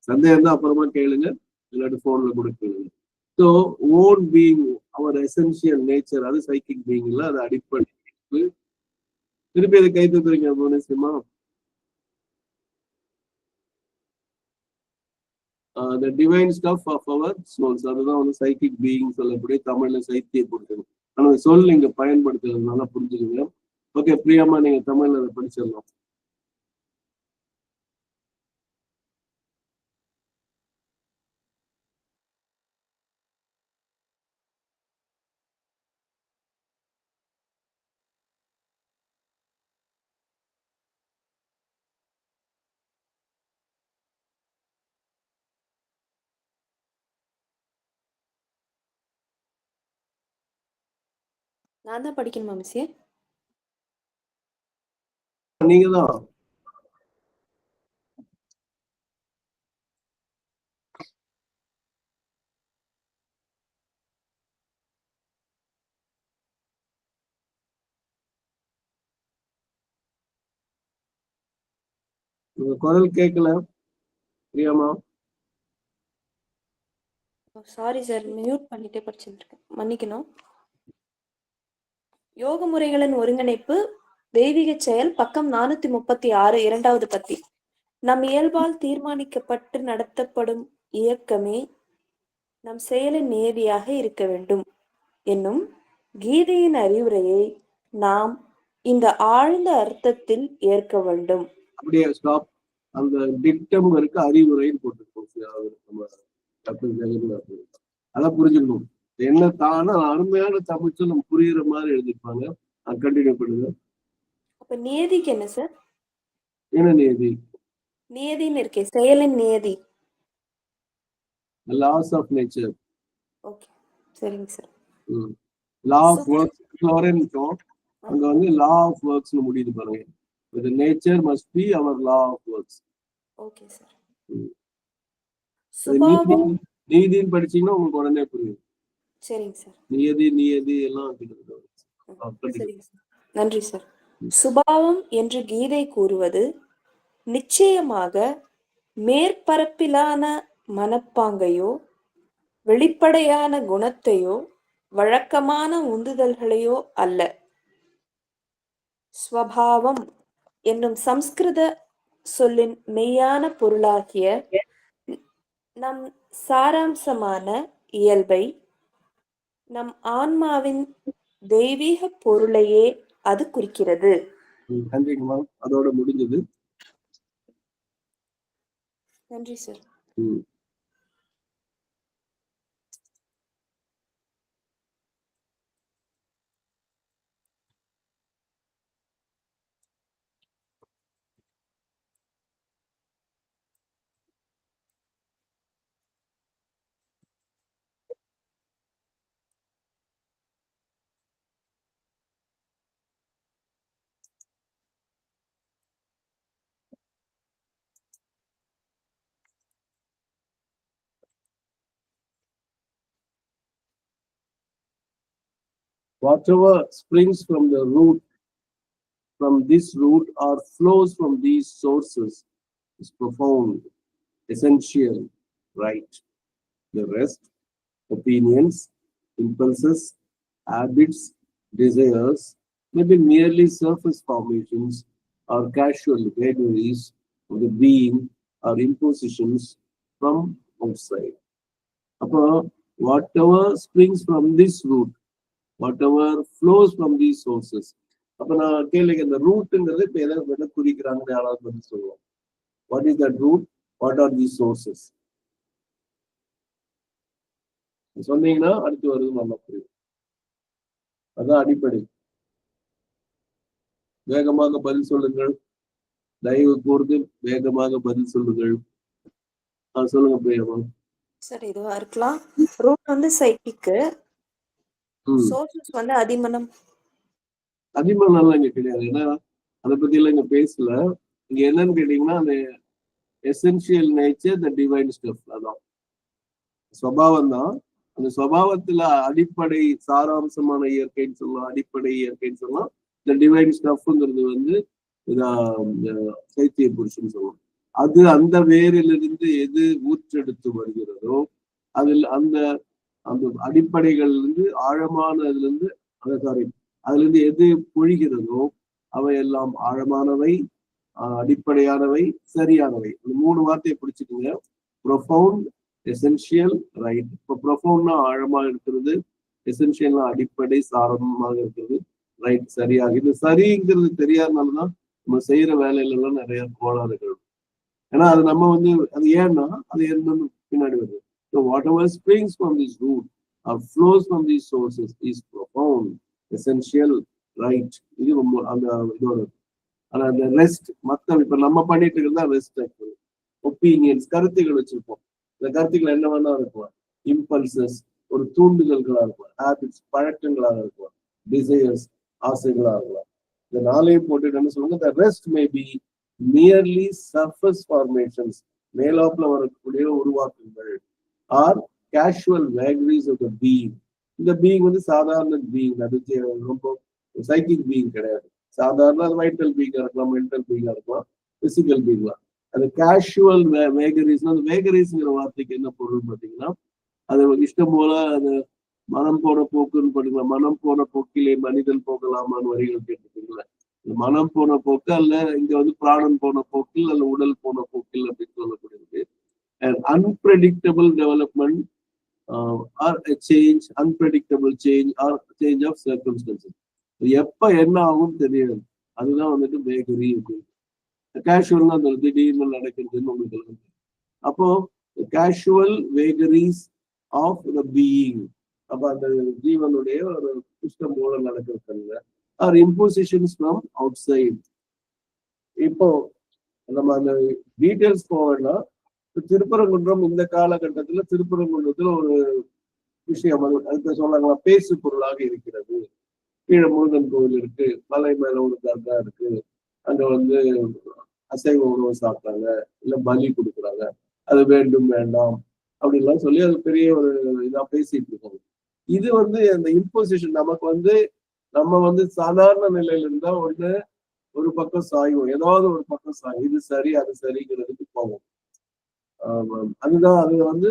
சந்தேகம் தான் அப்புறமா கேளுங்க, இல்லாட்டி போன்ல கூட கேளுங்க. ஸோ ஓன் பீயிங் அவர் எசென்சியல் நேச்சர், அது சைக்கிக் பீயிங் இல்ல, அது அடிப்படை. திருப்பி அதை கை தூக்குறீங்க புவனேஸ்வரிமா. the divine stuff of our souls, அதுதான் வந்து சைக்கிக் பீயிங் சொல்லக்கூடிய தமிழ்ல சைத்திய கொடுத்தது. ஆனா சொல் இங்க பயன்படுத்துறதுனால புரிஞ்சுக்கோங்க. ஓகே பிரியமா, நீங்க தமிழ்ல அதை படிச்சிடலாம். நான் தான் படிக்கணுமா மிஸ்ஸே? நீங்க தான். உங்க குரல் கேட்கல பிரியாமா. சாரி சார், மியூட் பண்ணிட்டே படிச்சுட்டு இருக்கேன், மன்னிக்கணும். யோக முறைகளின் ஒருங்கிணைப்பு தெய்வீக செயல், பக்கம் 436, 2வது பத்தி. நம் இயல்பால் தீர்மானிக்கப்பட்டு நடத்தப்படும் இயக்கமே நம் செயலின் நியதியாக இருக்க வேண்டும் என்னும் கீதையின் அறிவுரையை நாம் இந்த ஆழ்ந்த அர்த்தத்தில் ஏற்க வேண்டும். அப்படியே ஸ்டாப். அந்த டிக்டம் இருக்கு, அறிவுரைன்னு போட்டுருக்கோம். அதான் புரிஞ்சுக்கணும் என்ன தானா அருமையான தமிழ் நம்ம புரியுற மாதிரி எழுதிருப்பாங்க. கண்டினியூ பண்ணுங்க. அப்ப நியதிக்கு என்ன சார்? என்ன நியதி? நியதின்னு இருக்கே, செயலின் நியதி. Laws of nature. ஓகே, சரிங்க சார். லா ஆஃப் ஒர்க்ஸ் இருக்கும், அங்க வந்து லா ஆஃப் ஒர்க்ஸ் முடியுது பாருங்க. The nature must be our law of works. Okay sir. சுபாவம் நீதின்னு படிச்சீங்கன்னா உங்களுக்கு உடனே புரியும். சரிங்க சார். நியதி எல்லாம் சரிங்க சார், நன்றி சார். சுபாவம் என்று கீதை கூறுவது நிச்சயமாக மேற்பரப்பிலான மனப்பாங்கையோ வெளிப்படையான குணத்தையோ வழக்கமான உந்துதல்களையோ அல்ல. ஸ்வபாவம் என்னும் சம்ஸ்கிருத சொல்லின் மெய்யான பொருளாகிய நம் சாராம்சமான இயல்பை, நம் ஆன்மாவின் தெய்வீக பொருளையே அது குறிக்கிறது. நன்றிங்கம்மா, அதோட முடிஞ்சது. நன்றி sir. Whatever springs from the root, from this root, or flows from these sources is profound, essential, right. The rest, opinions, impulses, habits, desires, may be merely surface formations or casual vagaries of the being or impositions from outside. Whatever springs from this root, whatever flows from these sources. அப்ப நான் கேள்வி, இந்த ரூட்ங்கிறது இப்ப எதை குறிக்கிறாங்கன்னு யாராவது வந்து சொல்லுவோம். What is that root? What are these sources? சொன்னீங்கன்னா அடுத்து வருது நல்லா புரியும். அதான் அடிப்படை. வேகமாக பதில் சொல்லுங்கள், தயவு கூர்ந்து வேகமாக பதில் சொல்லுங்கள். சொல்லுங்க பிரியமா. சார் இதுவா இருக்கலாம். ரூட் வந்து சைக்கிக்கு, சோர்சஸ் வந்து அதிமனம். அதிமனம் எல்லாம் இங்க கிடையாது, ஏன்னா அதை பத்தி எல்லாம் இங்க பேசல. இங்க என்னன்னு கேட்டீங்கன்னா, அந்த essential nature, the divine stuff, அதான் சுபாவம் தான். அந்த சுபாவத்துல அடிப்படை சாராம்சமான இயற்கைன்னு சொல்லலாம், அடிப்படை இயற்கைன்னு சொல்லலாம். இந்த டிவைன் ஸ்டஃப்ங்கிறது வந்து சைத்திய புருஷன் சொல்லலாம். அது அந்த வேரிலிருந்து எது ஊற்றெடுத்து வருகிறதோ, அதில் அந்த அந்த அடிப்படைகள்ல இருந்து ஆழமான அதுல இருந்து அதுல இருந்து எது பொழிகிறதோ அவையெல்லாம் ஆழமானவை, அடிப்படையானவை, சரியானவை. அந்த 3 வார்த்தையை பிடிச்சிக்கோங்க. Profound, essential, right. இப்போ ப்ரொஃபவுண்ட்னா ஆழமா இருக்கிறது, எசென்ஷியல்னா அடிப்படை சாரமாக இருக்கிறது, ரைட் சரியாக. இது சரிங்கிறது தெரியாதனாலதான் நம்ம செய்யற வேலையில எல்லாம் நிறைய கோளாறுகள். ஏன்னா அது நம்ம வந்து அது ஏன்னா அது என்னன்னு பின்னாடி வருது. So whatever springs from this root or flows from these sources is profound, essential, right. இது அந்த இதோட. ஆனா அந்த ரெஸ்ட் மத்த இப்ப நம்ம பண்ணிட்டு இருக்கிறதா ரெஸ்ட். ஒப்பீனியன்ஸ், கருத்துக்கள் வச்சிருப்போம். இந்த கருத்துக்கள் என்ன வேணா இருக்கலாம். இம்பல்சஸ், ஒரு தூண்டுதல்களா இருக்கலாம். ஹேபிட்ஸ், பழக்கங்களாக இருக்கலாம். டிசையர்ஸ், ஆசைகளாக இருக்கலாம். இந்த 4ஐயும் போட்டுட்டு என்ன சொல்லுங்க, the rest may be merely surface formations, மேலாப்புல வரக்கூடிய உருவாக்கங்கள், are casual vagaries of the being. இந்த பீயிங் வந்து சாதாரண பீயிங், அது ரொம்ப சைக்கிக் பீயிங் கிடையாது. சாதாரண வைட்டல் பீயிங்கா இருக்கலாம், மென்டல் பீயிங்கா இருக்கலாம், பிசிக்கல் பீயிங்லாம். அது கேஷுவல் வேகரிஸ். அந்த வேகரிஸ்ங்கிற வார்த்தைக்கு என்ன பொருள் பார்த்தீங்கன்னா, அது இஷ்டம் போல அது மனம் போன போக்குன்னு படிக்கலாம். மனம் போன போக்கிலே மனிதன் போகலாமான்னு வரிகள் கேட்டுருக்கீங்களா? மனம் போன போக்கு அல்ல, இங்க வந்து பிராணம் போன போக்கில் அல்ல உடல் போன போக்கில் அப்படின்னு சொல்லக்கூடியது. And unpredictable development or a change, unpredictable change or change of circumstances. எப்ப என்ன ஆகும் தெரியாது. அதுதான் வந்துட்டு வேகரி அப்படின்னு. கேஷுவல்னா அந்த திடீர்னு நடக்கிறதுன்னு உங்களுக்கு. அப்போ casual vagaries of the being. அப்ப அந்த ஜீவனுடைய ஒரு இஷ்டம் போல நடக்கிறது ஆர் இம்போசிஷன்ஸ் ஃப்ரம் அவுட் சைட். இப்போ நம்ம அந்த டீட்டெயில்ஸ் போவேன்னா, திருப்பரங்குன்றம் இந்த காலகட்டத்துல திருப்பரங்குன்றத்துல ஒரு விஷயம் அதுக்கு சொன்னாங்களா, பேசு பொருளாக இருக்கிறது. கீழே முருகன் கோவில் இருக்கு, மலை மேல ஒரு தர்கா இருக்கு, அங்க வந்து அசைவ உணவு சாப்பிட்டாங்க, இல்ல பலி கொடுக்குறாங்க, அது வேண்டும் வேண்டாம் அப்படின்லாம் சொல்லி அது பெரிய ஒரு இதா பேசிட்டு இருக்காங்க. இது வந்து அந்த இம்போசிஷன் நமக்கு வந்து நம்ம வந்து சாதாரண நிலையில இருந்தா ஒரு பக்கம் சாயும், ஏதாவது ஒரு பக்கம் சாயும், இது சரி அது சரிங்கிறதுக்கு போகும். அதுதான் அது வந்து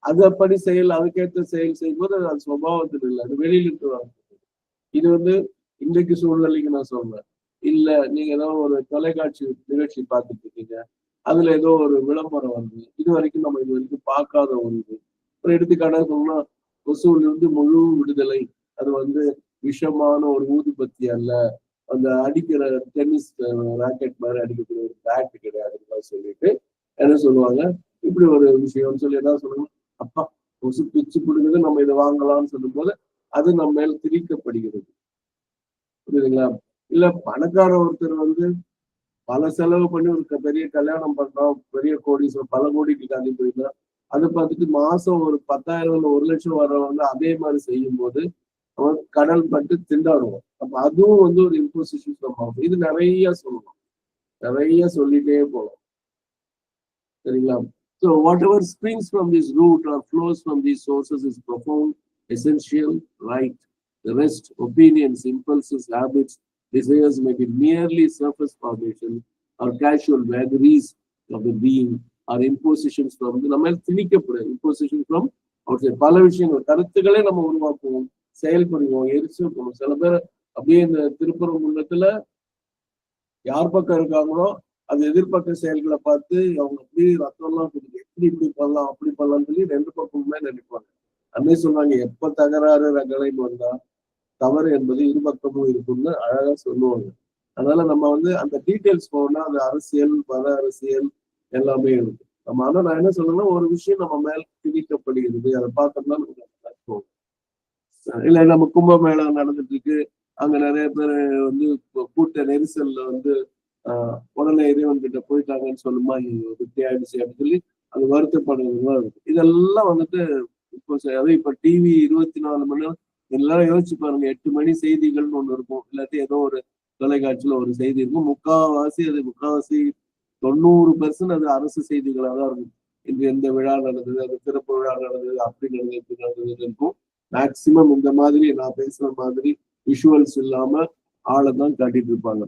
அதப்படி செயல் அதுக்கேற்ற செயல் செய்யும்போது அது சுபாவத்தில் இல்லை, அது வெளியில இருக்கு. இது வந்து இன்றைக்கு சூழ்நிலைக்கு நான் சொல்றேன். இல்ல நீங்க ஏதோ ஒரு தொலைக்காட்சி நிகழ்ச்சி பார்த்துட்டு இருக்கீங்க, அதுல ஏதோ ஒரு விளம்பரம் வருது, இது வரைக்கும் நம்ம இது வரைக்கும் பார்க்காத ஒன்று. ஒரு எடுத்துக்காட்டாக சொன்னா, கொசுல இருந்து முழு விடுதலை, அது வந்து விஷமான ஒரு ஊதுபத்தி அல்ல, அந்த அடிக்கிற டென்னிஸ் ராக்கெட் மாதிரி அடிக்கக்கூடிய ஒரு பேட் கிடையாதுன்னு சொல்லிட்டு என்ன சொல்லுவாங்க, இப்படி ஒரு விஷயம்னு சொல்லி என்ன சொல்லுவாங்க, அப்பா கொசு பிச்சு பிடுங்குது, நம்ம இதை வாங்கலாம்னு சொல்லும் போது அது நம்ம மேல் திரிக்கப்படுகிறது. புரியுதுங்களா? இல்ல பணக்கார ஒருத்தர் வந்து பல செலவு பண்ணி ஒரு பெரிய கல்யாணம் பண்றோம், பெரிய கோடீஸ்வரர் பல கோடிக்கு காண்டி போயிருந்தா, அதை பார்த்துட்டு மாசம் ஒரு 10,000 1 லட்சம் வர்றவங்க அதே மாதிரி செய்யும் போது அவன் கடல் பட்டு திண்டாடுவோம். அப்ப அதுவும் வந்து ஒரு இம்போசிஷன் ஆகும். இது நிறைய சொல்லணும், நிறைய சொல்லிட்டே போகலாம். சரிங்களா? So whatever springs from this root or flows from these sources is profound, essential, right. The rest, opinions, impulses, habits, desires may be merely surface formation or casual vagaries of the being or impositions from நம்ம திணிக்கப்படும் imposition from outside. பல விஷயங்கள் கருத்துக்களே நம்ம உருவாக்குவோம், செயல்படுவோம், எரிச்சல் பண்ணுவோம். சில பேர் அப்படியே இந்த திருப்பரங்குன்றத்துல யார் பக்கம் இருக்காங்களோ அது எதிர்பக்க செயல்களை பார்த்து அவங்க அப்படி ரத்தம் எல்லாம் கொடுக்குது, இப்படி பண்ணலாம் அப்படி பண்ணலாம்னு சொல்லி ரெண்டு பக்கமுமே நினைப்பாங்க. அன்னை சொன்னாங்க, எப்ப தகராறு ரகலைன்னு வந்தா தவறு என்பது இருபக்கமும் இருக்கும்னு அழகா சொல்லுவாங்க. அதனால நம்ம வந்து அந்த டீட்டெயில்ஸ் போனா அந்த அரசியல் மத அரசியல் எல்லாமே இருக்கு. நம்ம ஆனா நான் என்ன சொல்றேன்னா, ஒரு விஷயம் நம்ம மேல் திணிக்கப்படுகிறது, அதை பார்த்தோம்னா போகும். இல்ல நம்ம கும்பமேளா நடந்துட்டு இருக்கு, அங்க நிறைய பேர் வந்து கூட்ட நெரிசல்ல வந்து உடனே இறைவன் கிட்ட போயிட்டாங்கன்னு சொல்லுமா, இப்படி ஆயிடுச்சு அப்படின்னு சொல்லி அது வருத்தப்படுறதுலாம் இருக்கு. இதெல்லாம் வந்துட்டு இப்போ இப்ப டிவி 24 மணி நேரம் எல்லாரும் யோசிச்சு பாருங்க, 8 மணி செய்திகள்னு ஒண்ணு இருக்கும், இல்லாட்டி ஏதோ ஒரு தொலைக்காட்சியில ஒரு செய்தி இருக்கும். முக்காவாசி 90% அது அரசு செய்திகளாக தான் இருக்கும். இன்று எந்த விழா நடந்தது, அது சிறப்பு விழா நடந்தது, அப்படி நடந்தது இப்படி நடந்தது இருக்கும். மேக்சிமம் இந்த மாதிரி நான் பேசுற மாதிரி விஷுவல்ஸ் இல்லாம ஆளை தான் காட்டிட்டு இருப்பாங்க.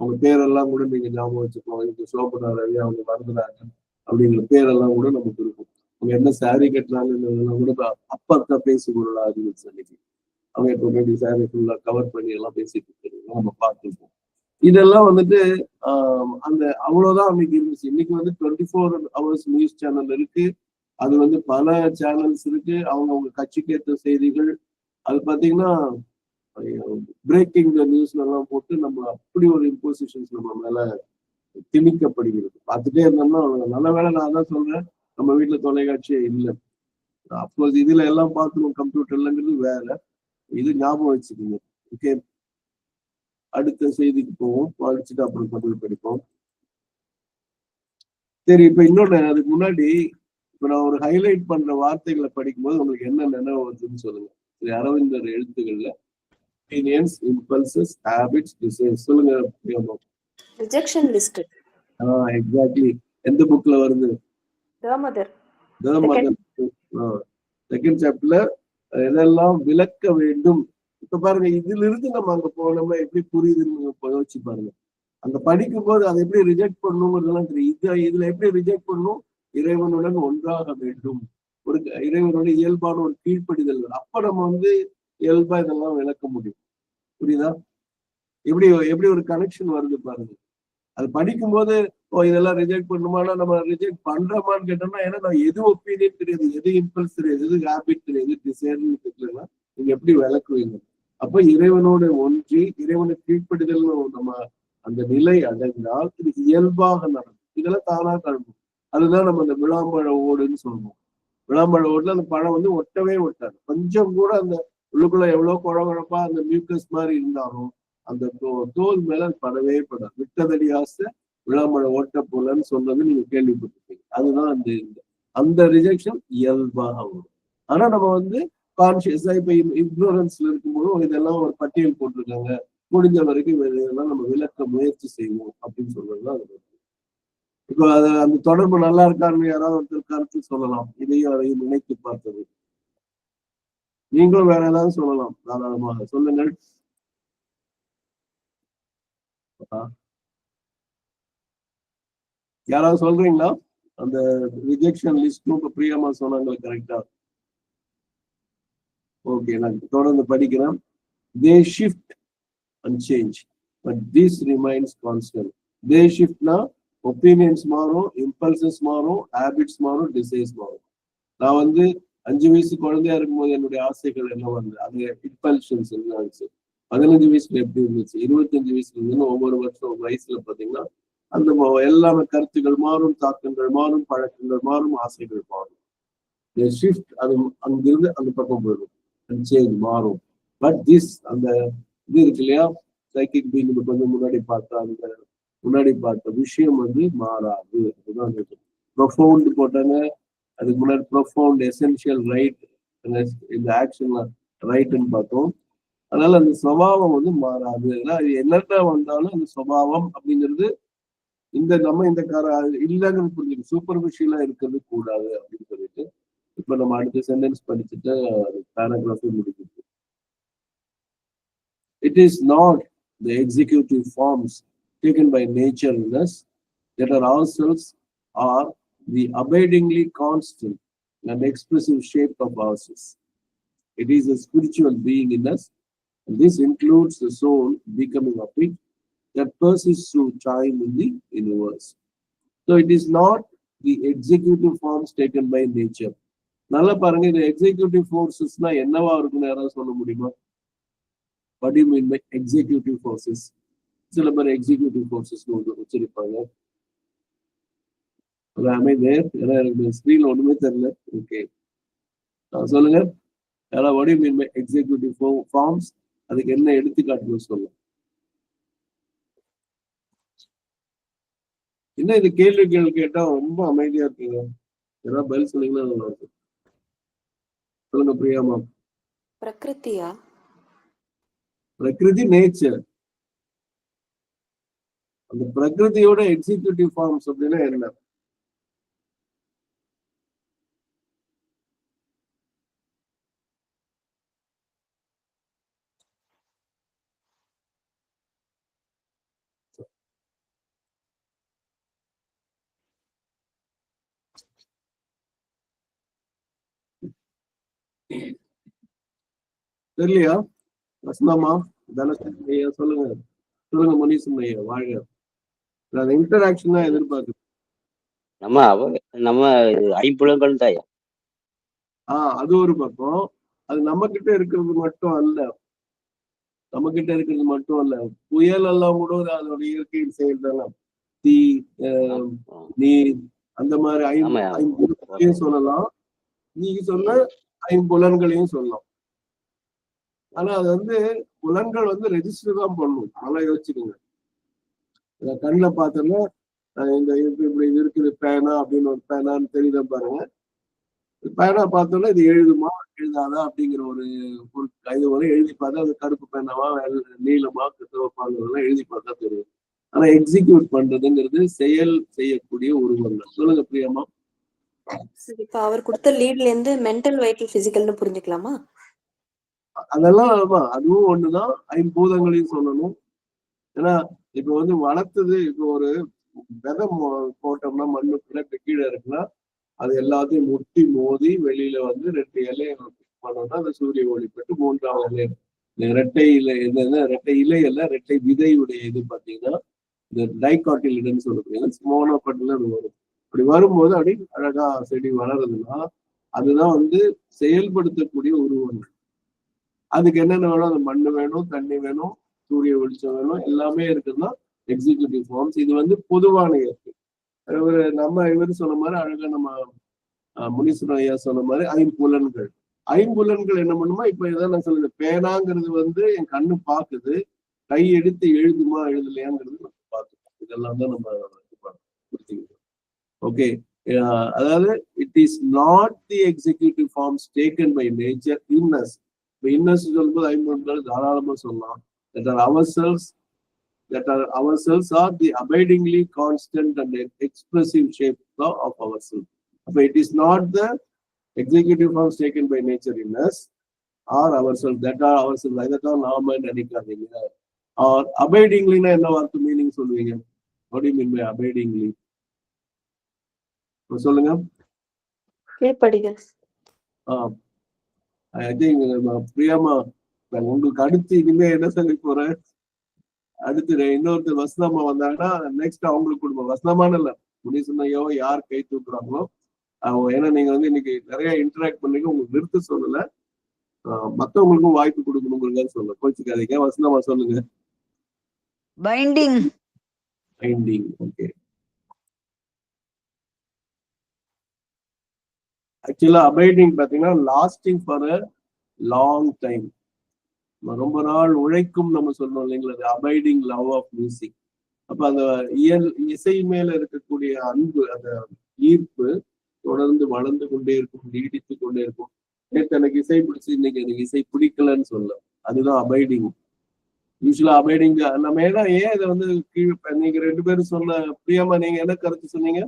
அவங்க பேரெல்லாம் கூட நீங்க ஞாபகம் வச்சுக்கோங்க, இப்போ சோபனா ரவி அவங்க மறந்துடாங்க அப்படிங்கிற பேரெல்லாம் கூட நமக்கு இருக்கும். அவங்க என்ன சாரி கட்டுறாங்கன்னு கூட அப்பா பேசு பொருளா இருந்துச்சு அன்னைக்கு. அவங்க இப்போ சாரி ஃபுல்லா கவர் பண்ணி எல்லாம் பேசிட்டு இருக்கிறது நம்ம பார்த்துருப்போம். இதெல்லாம் வந்துட்டு அந்த அவ்வளவுதான் அன்னைக்கு இருந்துச்சு. இன்னைக்கு வந்து 24 hours நியூஸ் சேனல் இருக்கு, அது வந்து பல சேனல்ஸ் இருக்கு, அவங்க கட்சிக்கு ஏற்ற செய்திகள். அது பாத்தீங்கன்னா பிரேக்கிங் நியூஸ்ல எல்லாம் போட்டு நம்ம அப்படி ஒரு இம்போசிஷன்ஸ் நம்ம மேல திணிக்கப்படுகிறது. பார்த்துட்டே இருந்தோம்னா நல்ல வேலை. நான் தான் சொல்றேன், நம்ம வீட்டுல தொலைக்காட்சியே இல்லை. அப்போது இதுல எல்லாம் பார்க்கணும், கம்ப்யூட்டர்லங்கிறது வேற. இது ஞாபகம் வச்சுக்கோங்க. ஓகே, அடுத்த செய்திக்கு போவோம், படிச்சுட்டு அப்புறம் பதில் படிப்போம். சரி, இப்ப இன்னொன்னு, அதுக்கு முன்னாடி இப்ப நான் ஒரு ஹைலைட் பண்ற வார்த்தைகளை படிக்கும்போது உங்களுக்கு என்ன நினைவு வருதுன்னு சொல்லுங்க. ஸ்ரீ அரவிந்தர் எழுத்துக்கள்ல opinions, impulses, habits, desires சொல்லுங்க. Rejection list. எக்ஸாக்ட்லி. எந்த புக்ல வருது? தாமோதர் செகண்ட் சாப்டர்ல எதெல்லாம் விளக்க வேண்டும். இப்ப பாருங்க, இதுல இருந்து நம்ம அங்க போனோம்னா எப்படி புரியுதுன்னு யோசிச்சு பாருங்க. அந்த படிக்கும் போது அதை எப்படி ரிஜெக்ட் பண்ணணுங்கிறதெல்லாம் தெரியும். இதுல எப்படி ரிஜெக்ட் பண்ணணும்? இறைவனுடன் ஒன்றாக வேண்டும், ஒரு இறைவனோட இயல்பான ஒரு கீழ்ப்படிதல். அப்ப நம்ம வந்து இயல்பா இதெல்லாம் விளக்க முடியும். புரியுதா? எப்படி எப்படி ஒரு கனெக்ஷன் வருது பாருங்க. அது படிக்கும்போது இதெல்லாம் ரிஜெக்ட் பண்ணுமானா நம்ம ரிஜெக்ட் பண்றோமான்னு கேட்டோம்னா, ஏன்னா நான் எது ஒப்பீனியன் தெரியாது, எது இம்பல்ஸ் தெரியாது, எது ஹேபிட் தெரியாது, டிசைர்னு தெரியலன்னா நீங்க எப்படி விளக்குவீங்க? அப்ப இறைவனோட ஒன்றி இறைவனை கீழ்ப்படிதல் நம்ம அந்த நிலை அடைந்தால் இது இயல்பாக நடக்கும். இதெல்லாம் தானா கழணும். அதுதான் நம்ம அந்த விளாம்பழ ஓடுன்னு சொல்லுவோம். விளாம்பழ ஓடுல அந்த பழம் வந்து ஒட்டவே ஒட்டாது. கொஞ்சம் கூட அந்த உள்ளுக்குள்ள எவ்வளவு குழகுழப்பா அந்த மியூக்கஸ் மாதிரி இருந்தாலும் அந்த தோல் மேல அது படவே படாது. விட்டதடி ஆசை விளாம்பழ ஓட்ட போலன்னு சொன்னது நீங்க கேள்விப்பட்டிருப்பீங்க. அதுதான் அந்த ரிஜெக்ஷன் இயல்பாக வரும். ஆனா நம்ம வந்து கான்சியஸா இப்ப இக்னோரன்ஸ்ல இருக்கும்போது இதெல்லாம் ஒரு பட்டியல் போட்டிருக்காங்க, முடிஞ்ச வரைக்கும் இதெல்லாம் நம்ம விளக்க முயற்சி செய்வோம் அப்படின்னு சொல்றதுதான் அது. இப்போ அது அந்த தொடர்பு நல்லா இருக்கான்னு யாராவது ஒருத்தர் கருத்து சொல்லலாம். இதையும் அதையும் நினைத்து பார்த்தது. நீங்களும் வேற ஏதாவது சொல்லலாம், தாராளமாக சொல்லுங்கள். யாராவது சொல்றீங்களா? அந்த ரிஜெக்ஷன் லிஸ்டும் இப்ப பிரியமா சொன்னாங்க கரெக்டா? ஓகே, நான் தொடர்ந்து படிக்கிறேன். They shift and change, but this remains constant. They shiftனா ஒப்பீனியன்ஸ் மாறும், இம்பல்சஸ் மாறும், ஹேபிட்ஸ் மாறும், டிசைர்ஸ் மாறும். நான் வந்து 5 வயசு குழந்தையா இருக்கும்போது என்னுடைய ஆசைகள் என்ன வந்து அது இம்பல்ஷன்ஸ் என்ன ஆச்சு, 15 வயசுல எப்படி இருந்துச்சு, 25 வயசுல இருந்து ஒவ்வொரு வருஷம் வயசுல பாத்தீங்கன்னா அந்த எல்லாமே கருத்துக்கள் மாறும், தாக்கங்கள் மாறும், பழக்கங்கள் மாறும், ஆசைகள் மாறும். ஷிஃப்ட் அது அங்கிருந்து அந்த பக்கம் போயிடும், சேஞ்ச் மாறும். பட் திஸ் அந்த இது இருக்கு இல்லையா, சைக்கிக் பீங் கொஞ்சம் முன்னாடி பார்த்த விஷயம் வந்து மாறாது. அதுதான் ப்ரொஃபவுண்ட் போட்டாங்க, அதுக்கு முன்னாடி ப்ரொஃபவுண்ட் எசென்ஷியல் ரைட், இந்த ஆக்ஷன்ல ரைட்னு பார்த்தோம். அதனால அந்த சுபாவம் வந்து மாறாது. என்னென்ன வந்தாலும் அந்த சுபாவம் அப்படிங்கிறது நம்ம இந்த இல்லைன்னு புரிஞ்சுக்கணும், சூப்பர்ஃபிஷியலா இருக்கிறது கூடாது அப்படின்னு சொல்லிட்டு இப்ப நம்ம அடுத்த சென்டென்ஸ் படிச்சுட்டு பேராகிராஃபே முடிக்குது. It is not the executive forms taken by nature in us that are ourselves, are the abidingly constant and expressive shape of ourselves. It is a spiritual being in us, and this includes the soul becoming of it that persists through time in the universe. So it is not the executive forms taken by nature. நல்லா பாருங்க, இந்த executive ஃபோர்ஸஸ்னா என்னவா இருக்குன்னு யாராவது சொல்ல முடியுமா? What do you mean by executive forces? சில பேர் எக்ஸிக்யூட்டிவ் ஃபோர்ஸஸ் வச்சிருப்பாங்க. ஏன்னா எனக்கு ஸ்கிரீன்ல ஒண்ணுமே தெரியல. ஓகே, சொல்லுங்க யாராவது. what do you mean by executive forms? அதுக்கு என்ன எடுத்துக்காட்டுன்னு சொல்லுங்க. என்ன இந்த கேள்விகள் கேட்டா ரொம்ப அமைதியா இருக்கீங்க, ஏதாவது பதில் சொன்னீங்கன்னா நல்லா இருக்கும். சொல்லுங்க பிரியாமா. பிரகிருதியா? பிரகிருதி நேச்சர். அந்த பிரகிருதியோட எக்ஸிக்யூட்டிவ் ஃபார்ம்ஸ் அப்படின்னா என்ன? தெரியலையா? வசந்தாமா, தனசன் ஐயா சொல்லுங்க. சொல்லுங்க மணிசன் ஐயா, வாழ்க. அந்த இன்டராக்ஷன் தான் எதிர்பார்க்குது. நம்ம ஐம்புலங்கள் தான். அது ஒரு பக்கம். அது நம்ம கிட்ட இருக்கிறது மட்டும் அல்ல, புயல் எல்லாம் கூட அதோட இயற்கையின் செயல் தானே. தீ, நீர், அந்த மாதிரி ஐம்புலங்களையும் சொல்லலாம், நீங்க சொன்ன ஐம்புலன்களையும் சொல்லலாம். ஆனா அது வந்து புலன்கள் வந்து ரெஜிஸ்டர் தான் பண்ணும். நல்லா யோசிச்சுக்கோங்க. கண்ணுல பார்த்தோம்னா இந்த இப்படி இருக்குது பேனா அப்படின்னு ஒரு பேனான்னு தெரியுதா பாருங்க. பேனா பார்த்தோம்னா இது எழுதுமா எழுதாதா அப்படிங்கிற ஒரு இது வரை எழுதி பார்த்தா அது கருப்பு பேனாவா நீளமா சிவப்பாங்கிறதெல்லாம் எழுதி பார்த்தா தெரியும். ஆனா எக்ஸிக்யூட் பண்றதுங்கிறது செயல் செய்யக்கூடிய உருவங்கள். சொல்லுங்க பிரியமா. இப்ப அவர் கொடுத்த லீட்ல இருந்து மென்டல், வைட்டல், பிசிக்கல்னு புரிஞ்சுக்கலாமா? அதெல்லாம் அதுவும் ஒண்ணுதான். ஐம்பூதங்களையும் சொல்லணும், ஏன்னா இப்ப வந்து வளர்த்தது இப்போ ஒரு விதை போட்டோம்னா மண்ணுக்குள்ள கீழே இருக்குன்னா அது எல்லாத்தையும் முட்டி மோதி வெளியில வந்து 2 இலையை பண்ணோம்னா அந்த சூரிய ஒளி பெற்று 3ஆவது இலை ரெட்டை இலை என்னன்னா ரெட்டை இலை அல்ல ரெட்டை விதையுடைய இது பாத்தீங்கன்னா இந்த டைகாட்டிலிடன்னு சொல்லக்கூடிய மோனோகட்டில அது வரும். அப்படி வரும்போது அப்படி அழகா செடி வளருதுன்னா அதுதான் வந்து செயல்படுத்தக்கூடிய உருவங்கள். அதுக்கு என்னென்ன வேணும்? அந்த மண்ணு வேணும், தண்ணி வேணும், சூரிய வெளிச்சம் வேணும், எல்லாமே இருக்குதுன்னா எக்ஸிக்யூட்டிவ் ஃபார்ம்ஸ். இது வந்து பொதுவான இயற்கை. இவர் சொன்ன மாதிரி அழகா நம்ம முனீஸ்வரன் ஐயா சொன்ன மாதிரி ஐம்புலன்கள் என்ன பண்ணுமா? இப்ப இதான் நான் சொல்லுது, பேனாங்கிறது வந்து என் கண்ணு பாக்குது, கை எடுத்து எழுதுமா எழுதலையாங்கிறது நம்ம பார்த்துக்கோம். இதெல்லாம் தான் நம்ம புரிஞ்சுக்கணும். ஓகே, அதாவது it is not the executive forms taken by nature in us. இப்போ இன்னஸ் சொல்லும்போது ஐம்புலன்கள் தாராளமா சொல்லலாம். that are ourselves are the abidingly constant and expressive shape of ourselves. But it is not the executive forms taken by nature in us or ourselves that are ourselves. Either நாம நினைக்காதீங்க. Or abidingly na என்ன வார்த்தை meaning சொல்லுவீங்க? What do you mean by abidingly? சொல்லுங்க. கீழ்ப்படிதல். I think பிரியமா உங்களுக்கு அடுத்து இனிமே என்ன சொல்லி போறேன், அடுத்து இன்னொருத்தர் வசனமா வந்தாங்கன்னா நெக்ஸ்ட் அவங்களுக்கு கொடுப்போம். வசனமான இல்ல, முனீஸ்வரனையோ யார் கை தூக்குறாங்களோ அவங்க, ஏன்னா நீங்க வந்து இன்னைக்கு நிறைய இன்டராக்ட் பண்ணீங்க, உங்களுக்கு நிறுத்த சொல்லல, மத்தவங்களுக்கும் வாய்ப்பு கொடுக்கணுங்கிறத சொல்ல கோச்சிக்காதீங்க. வசனமா சொல்லுங்க. பைண்டிங். பைண்டிங். ஓகே, ஆக்சுவலா அபைடிங் பாத்தீங்கன்னா lasting for a long time, ரொம்ப நாள் உழைக்கும் நம்ம சொல்றோம் இல்லைங்களா, அபைடிங் லவ் ஆஃப் மியூசிக். அப்ப அந்த இசை மேல இருக்கக்கூடிய அன்பு, அந்த ஈர்ப்பு தொடர்ந்து வளர்ந்து கொண்டே இருக்கும், நீடித்து கொண்டே இருக்கும். நேற்று எனக்கு இசை பிடிச்சி, இன்னைக்கு எனக்கு இசை பிடிக்கலன்னு சொல்ல, அதுதான் அபைடிங். யூஸ்வலா அபைடிங் நம்ம ஏன்னா ஏன் இதை வந்து நீங்க 2 பேரும் சொன்ன பிரியமா, நீங்க என்ன கருத்து சொன்னீங்க?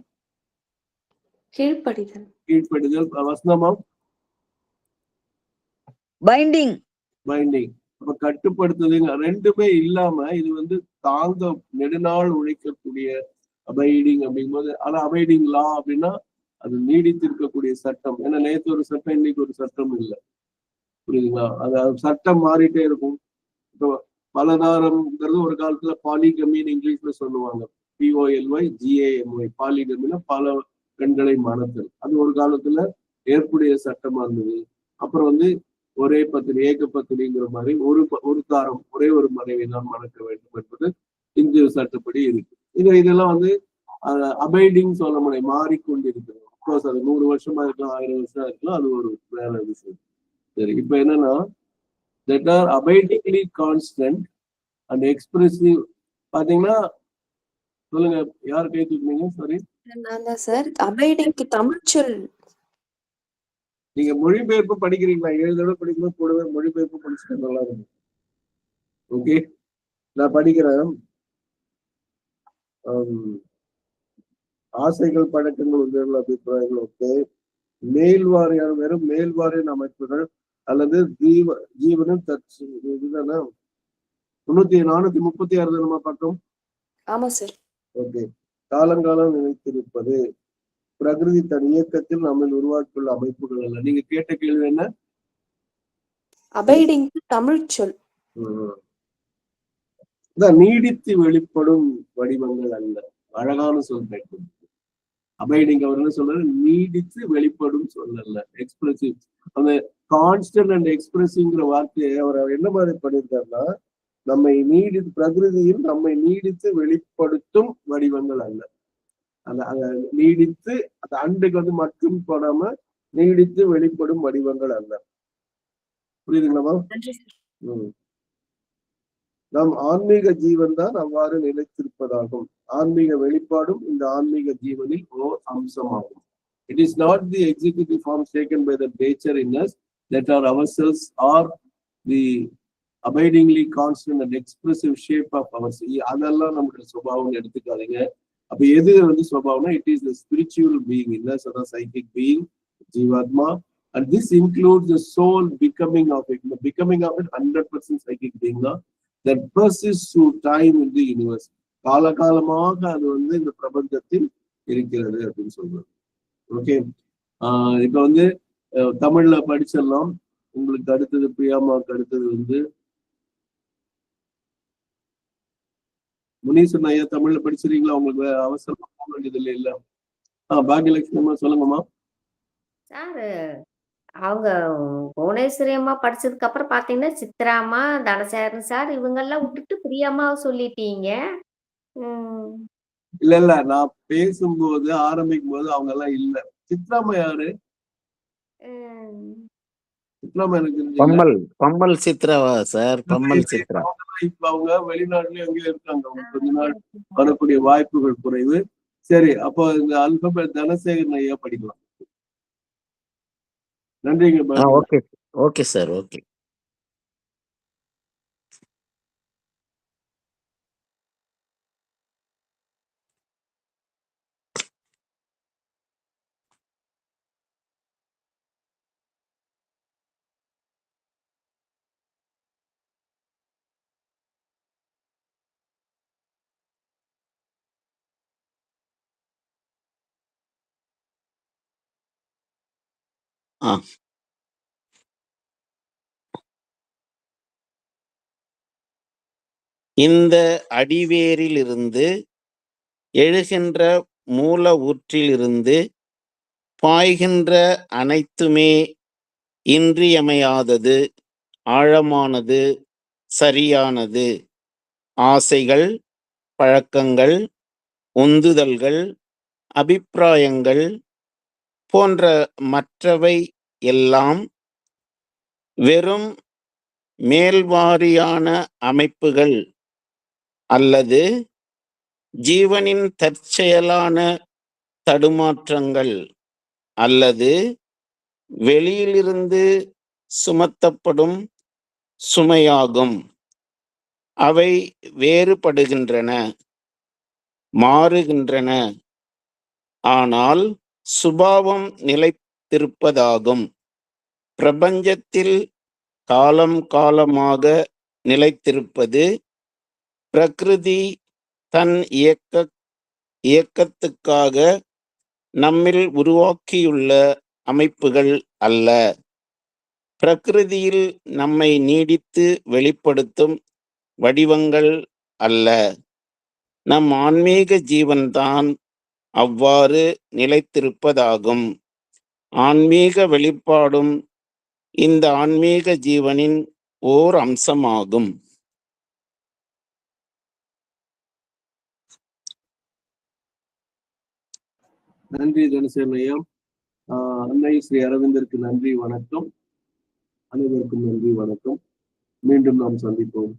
கீழ்ப்படிதல். கீழ்ப்படிதல். வசனமா பைண்டிங். பைண்டிங். அப்ப கட்டுப்படுத்துதுங்க. 2மே இல்லாம இது வந்து தாங்க நெடுநாள் உழைக்கக்கூடிய அபைடிங் அப்படிங்கும்போது, ஆனா அபைடிங் லா அப்படின்னா அது நீடித்து இருக்கக்கூடிய சட்டம். ஏன்னா நேற்று ஒரு சட்டம், இன்னைக்கு ஒரு சட்டம் இல்லை, புரியுதுங்களா? அது சட்டம் மாறிட்டே இருக்கும். இப்போ பலதாரம்ங்கிறது ஒரு காலத்துல பாலிகமின்னு இங்கிலீஷ்ல சொல்லுவாங்க, POLYGAMY. பாலிகமின்னா பல பெண்களை மணத்தல். அது ஒரு காலத்துல ஏற்புடைய சட்டமா இருந்தது. அப்புறம் வந்து ஒரே பத்தினி, ஏக பத்தினிங்கிற மாதிரி ஒரு தாரம் ஒரே ஒரு மனைவி தான் மணக்க வேண்டும் என்பது இந்து சட்டப்படி இருக்கு. இதெல்லாம் வந்து அபைடிங் சொல்ல முடியும், மாறிக்கொண்டிருக்கிறது. அப்கோர்ஸ் அது 100 வருஷமா இருக்கலாம், 1000 வருஷமா இருக்கலாம், அது ஒரு வேற விஷயம். சரி, இப்ப என்னன்னா that are abidingly constant and expressive. பாத்தீங்கன்னா சொல்லுங்க, யார் கை தூக்குனீங்க? சாரி, நான் தான் சார். அபைடிங்க்கு தமிழ் சொல். நீங்க மொழிபெயர்ப்பு படிக்கிறீங்களா? 7 தடவை படிக்கும்போது கூடவே மொழிபெயர்ப்பு படிச்சுட்டு நல்லா இருக்கும். ஓகே, நான் படிக்கிறேன். ஆசைகள், பழக்கங்கள், உதவிகள், அபிப்பிராயங்கள். ஓகே, மேல்வாரியான வெறும் மேல்வாரியான அமைப்புகள் அல்லது ஜீவனும் இதுதானே 436 நம்ம பக்கம். ஆமா சார். ஓகே, காலங்காலம் நினைத்திருப்பது பிரகிருதி தன் இயக்கத்தில் நம்ம உருவாக்கியுள்ள அமைப்புகள் அல்ல. நீங்க கேட்ட கேள்வி என்ன? அபைடிங் தமிழ் சொல். நீடித்து வெளிப்படும் வடிவங்கள் அல்ல. அழகான சொல் கேட்கும். அபைடிங் அவர் என்ன சொல்றாரு? நீடித்து வெளிப்படும் சொல் அல்ல, எக்ஸ்பிரசிவ். அந்த கான்ஸ்டன்ட் அண்ட் எக்ஸ்பிரசிவ்ங்கிற வார்த்தையை அவர் என்ன மாதிரி பண்ணியிருக்காருன்னா, நம்மை பிரகிருதியில் நம்மை நீடித்து வெளிப்படுத்தும் வடிவங்கள் அல்ல. அந்த நீடித்து அந்த அண்டுக்கு வந்து மட்டும் போடாம நீடித்து வெளிப்படும் வடிவங்கள் அல்ல. புரியுதுங்களா? நம் ஆன்மீக ஜீவன் தான் அவ்வாறு நிலைத்திருப்பதாகும். ஆன்மீக வெளிப்பாடும் இந்த ஆன்மீக ஜீவனில் ஓர் அம்சமாகும். It is not the executive forms taken by the nature in us that are ourselves or the abidingly constant and expressive shape of ourselves. அதெல்லாம் நம்மளுடைய சுபாவம் எடுத்துக்காதீங்க. அப்ப எது வந்து சுபாவம்னா, it is the spiritual being in us, or the psychic being, Jivatma, and this includes the soul becoming of it. The becoming of it 100% psychic being தான். that persists through time in the universe. காலகாலமாக அது வந்து இந்த பிரபஞ்சத்தில் இருக்கிறது அப்படின்னு சொல்றாரு. Okay, இப்ப வந்து தமிழ்ல படிச்சிடலாம். உங்களுக்கு அடுத்தது பிரியாமாவுக்கு அடுத்தது வந்து முனீஸ்வரன் ஐயா தமிழ்ல படிச்சிருக்கீங்களா? உங்களுக்கு அவசரமா போக வேண்டியது இல்லை. பாக்கியலட்சுமி அம்மா சொல்லுங்கம்மா. சார் அவங்க புவனேஸ்வரி அம்மா படிச்சதுக்கு அப்புறம் பாத்தீங்கன்னா சித்ராமா, தனசேகரன் சார் இவங்கெல்லாம் விட்டுட்டு பிரியாமாவை சொல்லிட்டீங்க. இல்ல நான் பேசும்போது ஆரம்பிக்கும் போது அவங்க எல்லாம் இல்ல. சித்ராமா யாரு? சித்ராமா எனக்கு பம்மல் சித்ராவா சார்? பம்மல் சித்ரா இப்ப அவங்க வெளிநாட்டுல எங்கேயோ இருக்காங்க. அவங்க கொஞ்ச நாள் வரக்கூடிய வாய்ப்புகள் குறைவு. சரி, அப்போ இந்த அல்பபெட் தனசேகரன் ஐயா படிக்கலாம். நன்றிங்க. Okay okay sir. ஓகே. இந்த அடிவேரிலிருந்து எழுகின்ற மூல ஊற்றிலிருந்து பாய்கின்ற அனைத்துமே இன்றியமையாதது, ஆழமானது, சரியானது. ஆசைகள், பழக்கங்கள், உந்துதல்கள், அபிப்பிராயங்கள் போன்ற மற்றவை எல்லாம் வெறும் மேல்வாரியான அமைப்புகள் அல்லது ஜீவனின் தற்செயலான தடுமாற்றங்கள் அல்லது வெளியிலிருந்து சுமத்தப்படும் சுமையாகும். அவை வேறுபடுகின்றன, மாறுகின்றன, ஆனால் சுபாவம் நிலைத்திருப்பதாகும். பிரபஞ்சத்தில் காலம் காலமாக நிலைத்திருப்பது பிரகிருதி தன் இயக்கத்துக்காக நம்மில் உருவாக்கியுள்ள அமைப்புகள் அல்ல. பிரகிருதியில் நம்மை நீடித்து வெளிப்படுத்தும் வடிவங்கள் அல்ல. நம் ஆன்மீக ஜீவன்தான் அவ்வாறு நிலைத்திருப்பதாகும். ஆன்மீக வெளிப்பாடும் இந்த ஆன்மீக ஜீவனின் ஓர் அம்சமாகும். நன்றி தனசேகரன் ஐயா. அன்னை ஸ்ரீ அரவிந்தருக்கு நன்றி, வணக்கம். அனைவருக்கும் நன்றி, வணக்கம். மீண்டும் நாம் சந்திப்போம்.